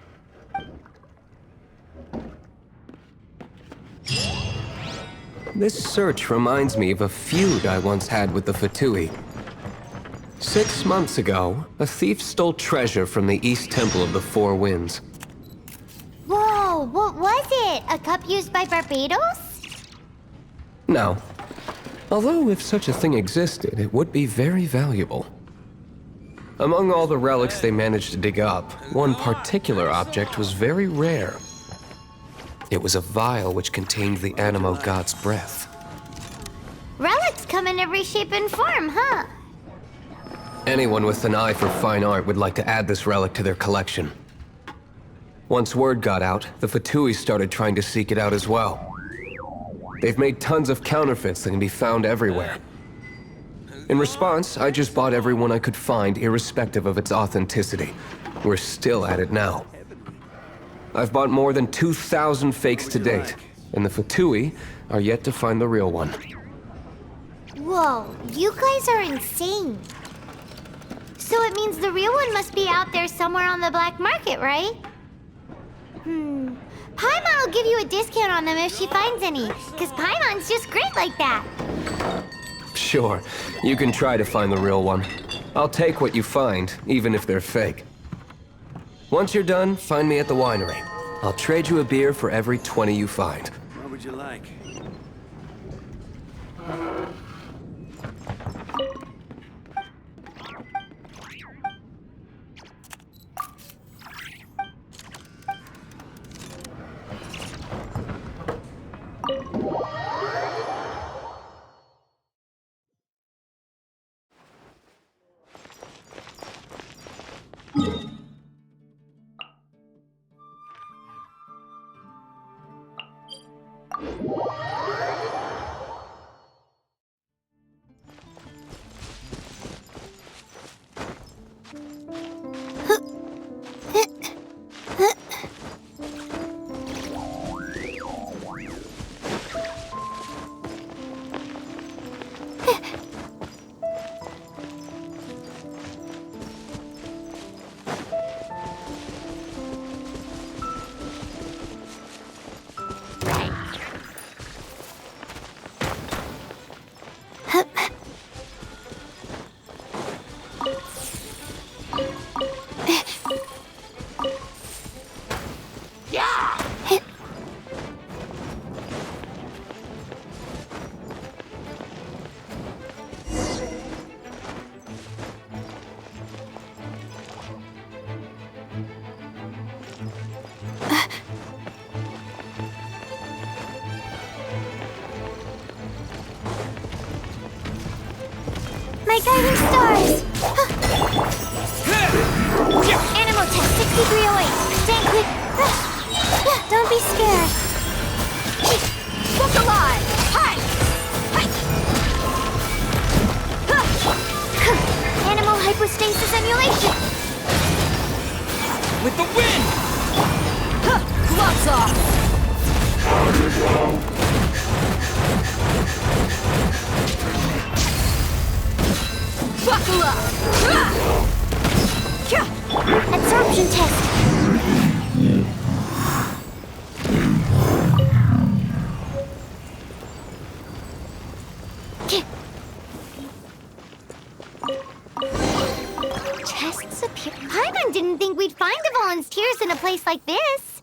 This search reminds me of a feud I once had with the Fatui. 6 months ago, a thief stole treasure from the East Temple of the Four Winds. Whoa, what was it? A cup used by Barbados? No. Although if such a thing existed, it would be very valuable. Among all the relics they managed to dig up, one particular object was very rare. It was a vial which contained the Animo god's breath. Relics come in every shape and form, huh? Anyone with an eye for fine art would like to add this relic to their collection. Once word got out, the Fatui started trying to seek it out as well. They've made tons of counterfeits that can be found everywhere. In response, I just bought every one I could find, irrespective of its authenticity. We're still at it now. I've bought more than 2,000 fakes to date, and the Fatui are yet to find the real one. Whoa, you guys are insane. So it means the real one must be out there somewhere on the black market, right? Paimon will give you a discount on them if she finds any, because Paimon's just great like that. Sure, you can try to find the real one. I'll take what you find, even if they're fake. Once you're done, find me at the winery. I'll trade you a beer for every 20 you find. What would you like? My guiding stars! Animo test 6308. Stand quick. Don't be scared. Look alive! Hi! Animo hypostasis emulation. With the wind! Gloves off! Buckle up! Absorption test. Tests appear. Paimon didn't think we'd find the volunteers in a place like this.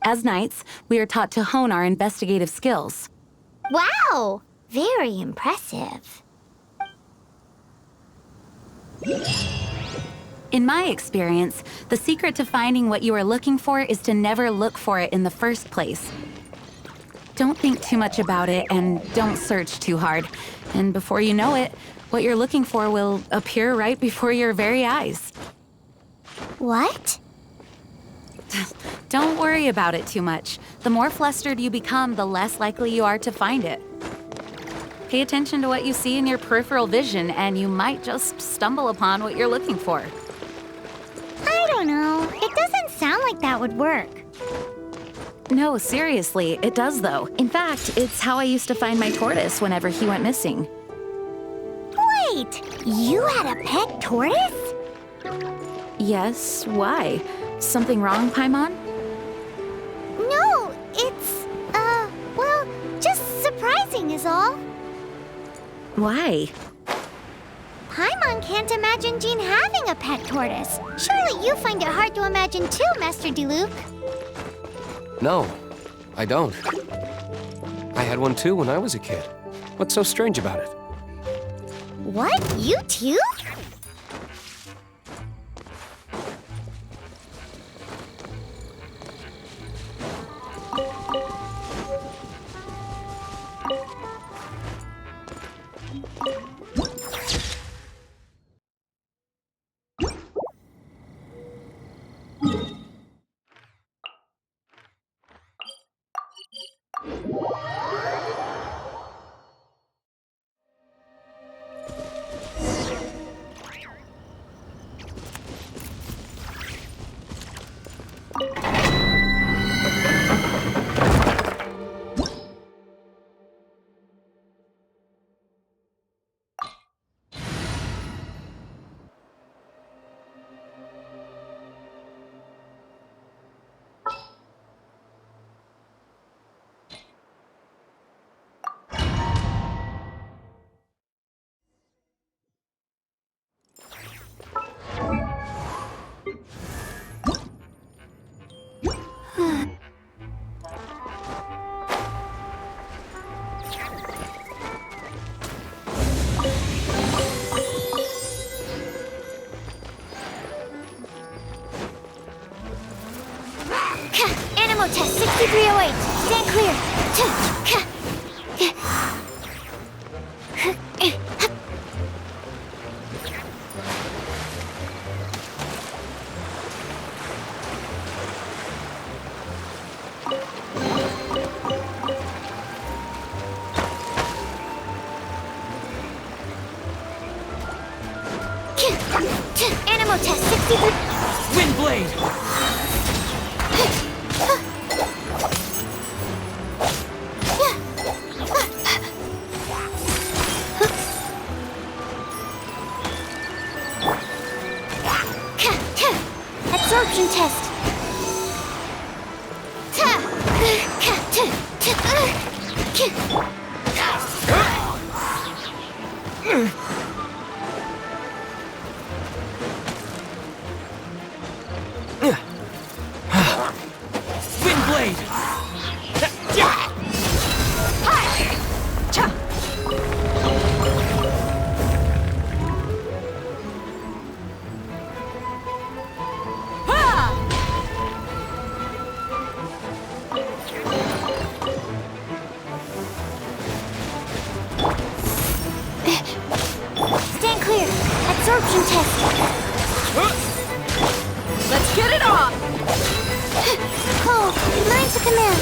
As knights, we are taught to hone our investigative skills. Wow! Very impressive. In my experience, the secret to finding what you are looking for is to never look for it in the first place. Don't think too much about it and don't search too hard. And before you know it, what you're looking for will appear right before your very eyes. What? Don't worry about it too much. The more flustered you become, the less likely you are to find it. Pay attention to what you see in your peripheral vision, and you might just stumble upon what you're looking for. I don't know. It doesn't sound like that would work. No, seriously, it does though. In fact, it's how I used to find my tortoise whenever he went missing. Wait! You had a pet tortoise? Yes, why? Something wrong, Paimon? No, it's, well, just surprising is all. Why? Paimon can't imagine Jean having a pet tortoise. Surely you find it hard to imagine too, Master Diluc. No, I don't. I had one too when I was a kid. What's so strange about it? What? You too? Animal test 6308. Stand clear. Animal test 63. Windblade! Absorption test. Windblade! Stand clear. Absorption test. Let's get it on! Cole, lines of command.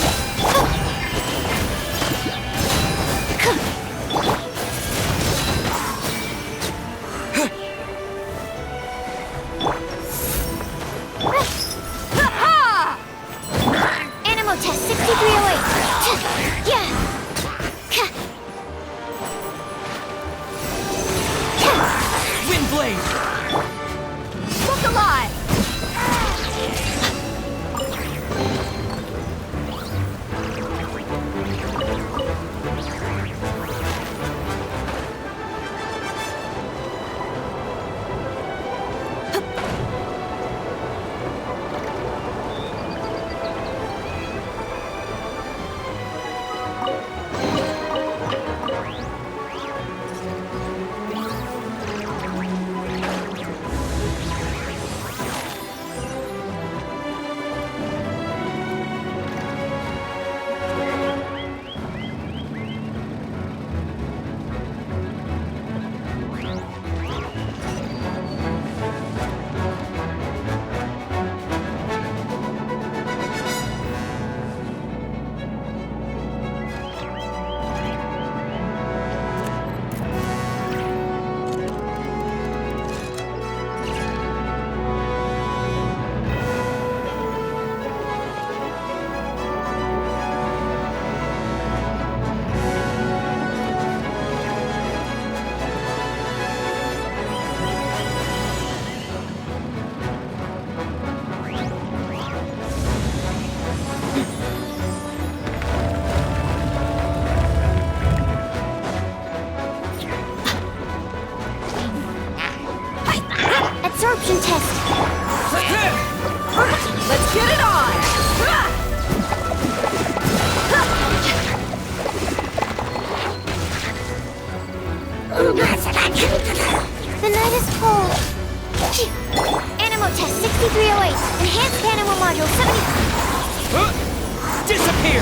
Module 70... Disappear!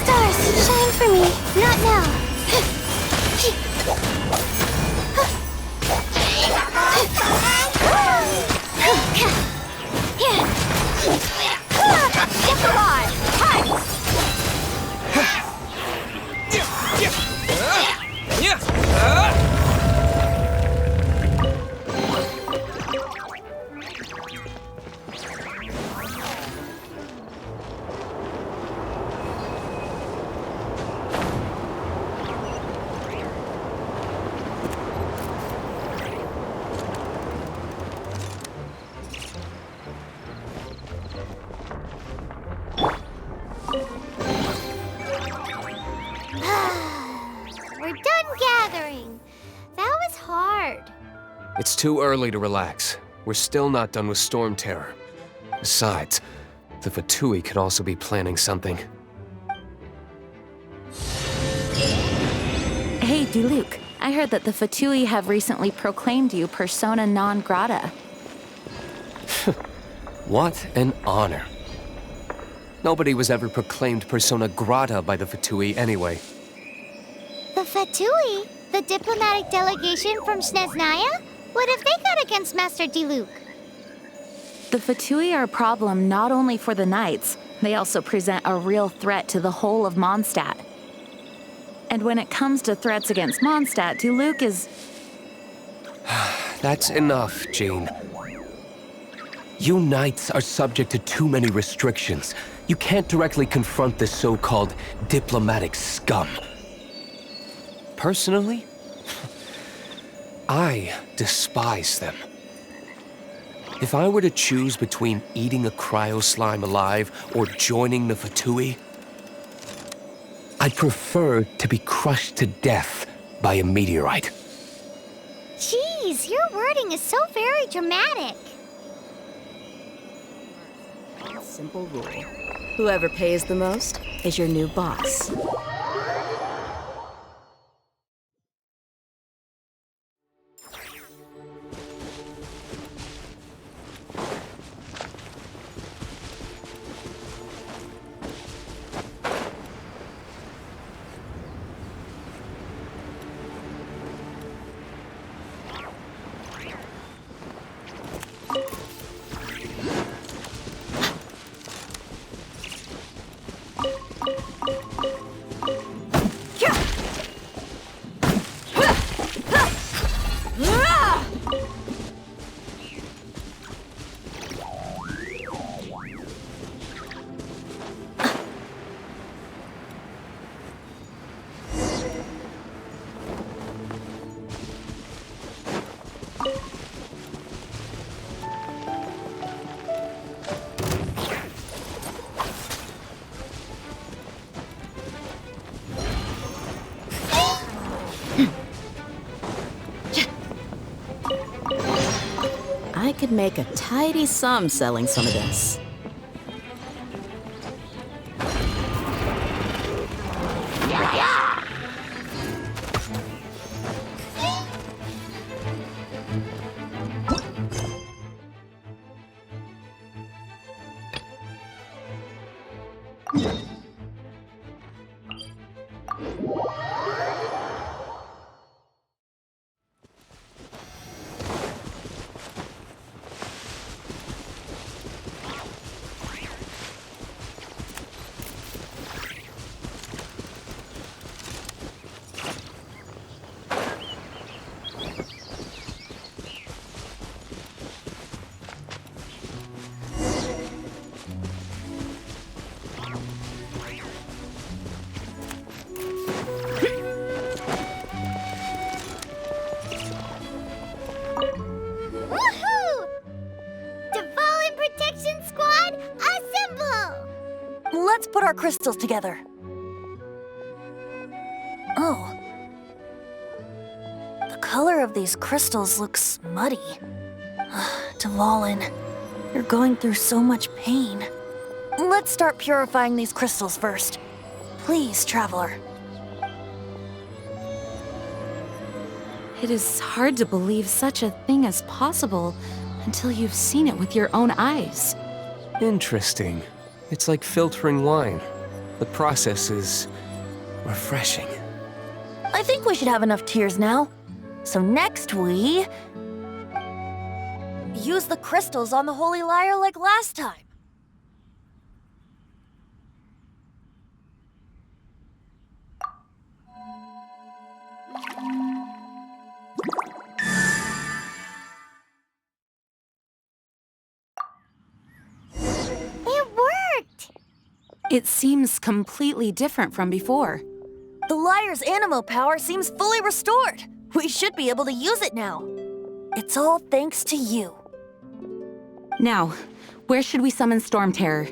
Stars, shine for me. Not now. We're done gathering. That was hard. It's too early to relax. We're still not done with Storm Terror. Besides, the Fatui could also be planning something. Hey, Diluc. I heard that the Fatui have recently proclaimed you persona non grata. What an honor. Nobody was ever proclaimed persona grata by the Fatui anyway. The Fatui? The diplomatic delegation from Snezhnaya? What have they got against Master Diluc? The Fatui are a problem not only for the Knights, they also present a real threat to the whole of Mondstadt. And when it comes to threats against Mondstadt, Diluc is... That's enough, Jean. You Knights are subject to too many restrictions. You can't directly confront this so-called diplomatic scum. Personally, I despise them. If I were to choose between eating a cryo slime alive or joining the Fatui, I'd prefer to be crushed to death by a meteorite. Jeez, your wording is so very dramatic. Simple rule. Whoever pays the most is your new boss. I could make a tidy sum selling some of this. Let's put our crystals together. Oh. The color of these crystals looks muddy. Dvalin, you're going through so much pain. Let's start purifying these crystals first. Please, Traveler. It is hard to believe such a thing is possible until you've seen it with your own eyes. Interesting. It's like filtering wine. The process is refreshing. I think we should have enough tears now. So next we... use the crystals on the Holy Lyre like last time. It worked! It seems completely different from before. The Lyre's animo power seems fully restored. We should be able to use it now. It's all thanks to you. Now, where should we summon Storm Terror?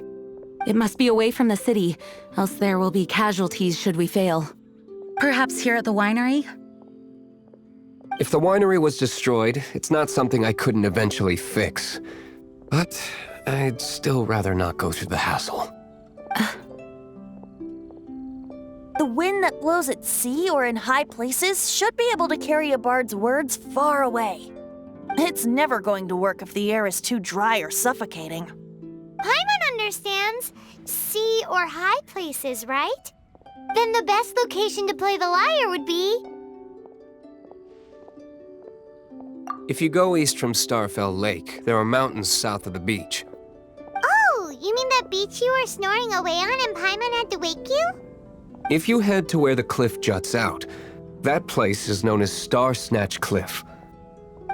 It must be away from the city, else there will be casualties should we fail. Perhaps here at the winery? If the winery was destroyed, it's not something I couldn't eventually fix. But I'd still rather not go through the hassle. The wind that blows at sea or in high places should be able to carry a bard's words far away. It's never going to work if the air is too dry or suffocating. Paimon understands sea or high places, right? Then the best location to play the lyre would be... If you go east from Starfell Lake, there are mountains south of the beach. Oh, you mean that beach you were snoring away on and Paimon had to wake you? If you head to where the cliff juts out, that place is known as Star Snatch Cliff.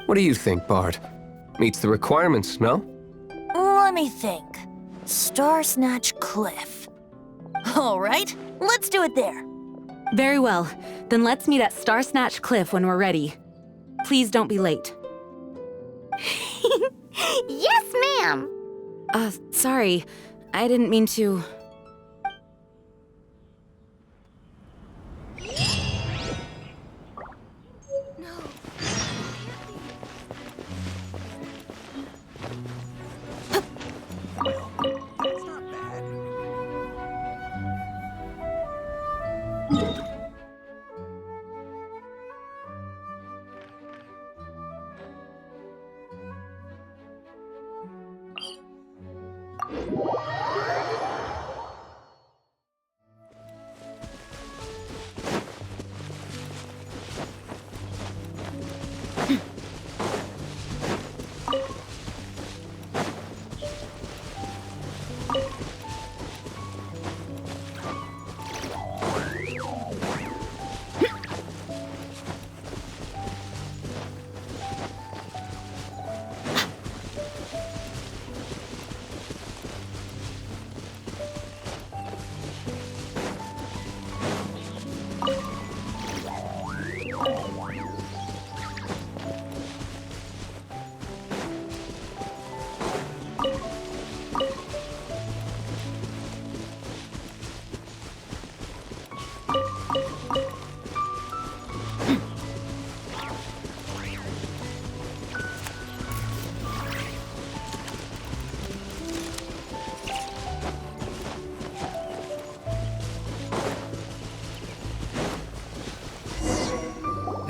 What do you think, Bard? Meets the requirements, no? Let me think. Star Snatch Cliff. All right, let's do it there. Very well. Then let's meet at Star Snatch Cliff when we're ready. Please don't be late. Yes, ma'am! Sorry. I didn't mean to...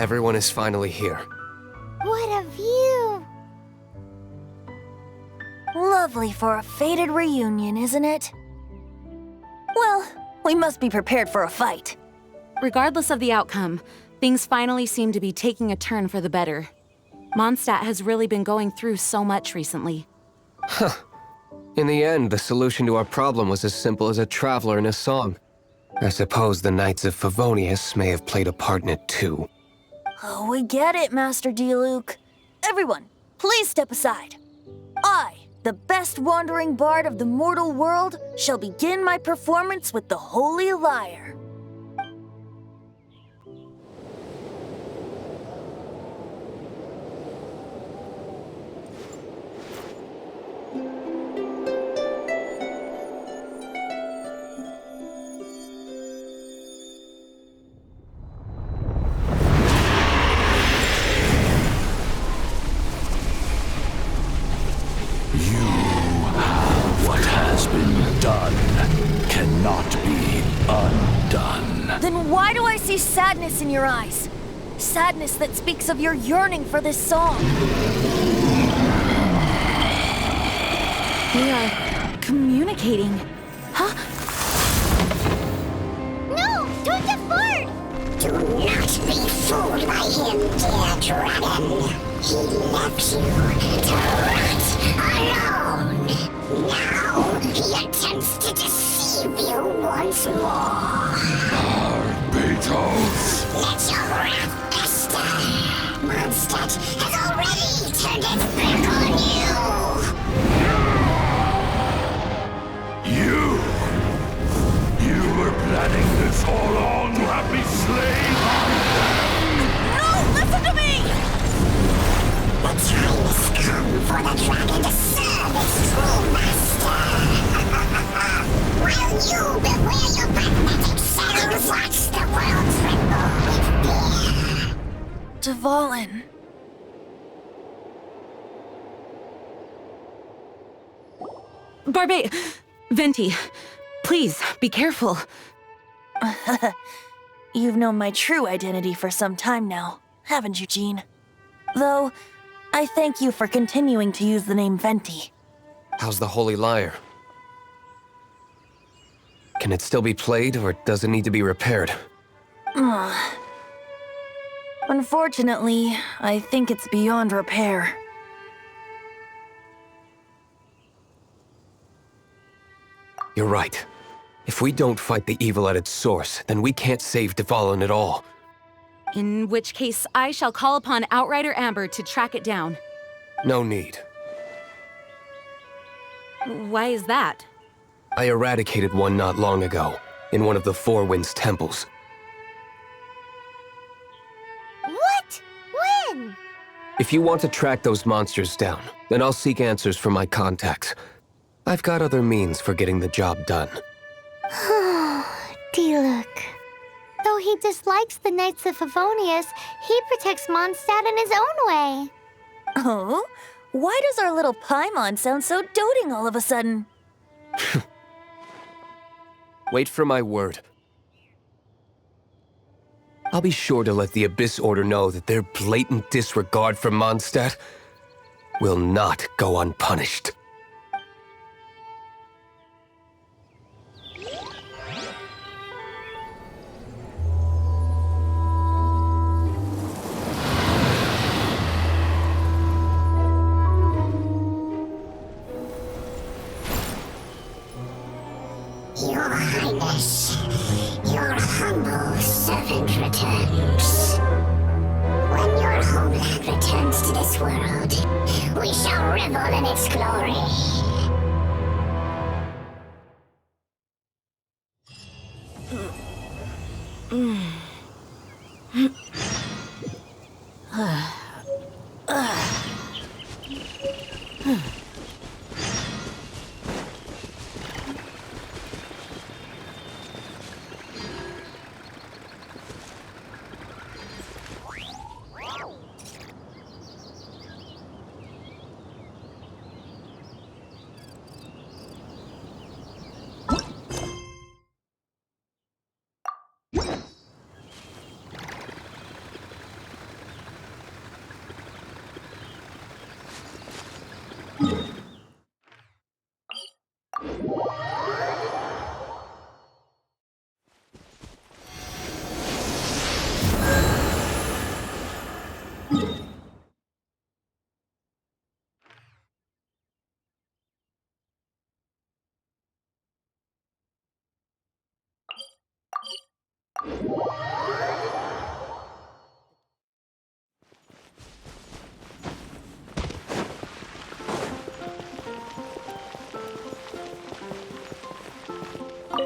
Everyone is finally here. What a view! Lovely for a fated reunion, isn't it? Well, we must be prepared for a fight. Regardless of the outcome, things finally seem to be taking a turn for the better. Mondstadt has really been going through so much recently. Huh. In the end, the solution to our problem was as simple as a traveler in a song. I suppose the Knights of Favonius may have played a part in it too. Oh, we get it, Master D-Luke. Everyone, please step aside. I, the best wandering bard of the mortal world, shall begin my performance with the Holy Lyre. Then why do I see sadness in your eyes? Sadness that speaks of your yearning for this song. We are communicating. Huh? No! Don't get bored! Do not be fooled by him, dear dragon. He left you to rot alone. Now he attempts to deceive you once more. Beetles! Let your wrath fester. Mondstadt has already turned its back on You! You were planning this all along to have me slain? No! Listen to me! The time has come for the dragon to serve its true master. While you beware your magnetic shadows, watch the world tremble with fear. Dvalin. Barbe... Venti, please, be careful. You've known my true identity for some time now, haven't you, Jean? Though, I thank you for continuing to use the name Venti. How's the Holy Lyre? Can it still be played, or does it need to be repaired? Unfortunately, I think it's beyond repair. You're right. If we don't fight the evil at its source, then we can't save Dvalin at all. In which case, I shall call upon Outrider Amber to track it down. No need. Why is that? I eradicated one not long ago, in one of the Four Winds temples. What? When? If you want to track those monsters down, then I'll seek answers from my contacts. I've got other means for getting the job done. Diluc. Though he dislikes the Knights of Favonius, he protects Mondstadt in his own way. Oh? Why does our little Paimon sound so doting all of a sudden? Wait for my word. I'll be sure to let the Abyss Order know that their blatant disregard for Mondstadt will not go unpunished. Your Highness, your humble servant returns. When your homeland returns to this world, we shall revel in its glory.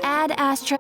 Ad Astra.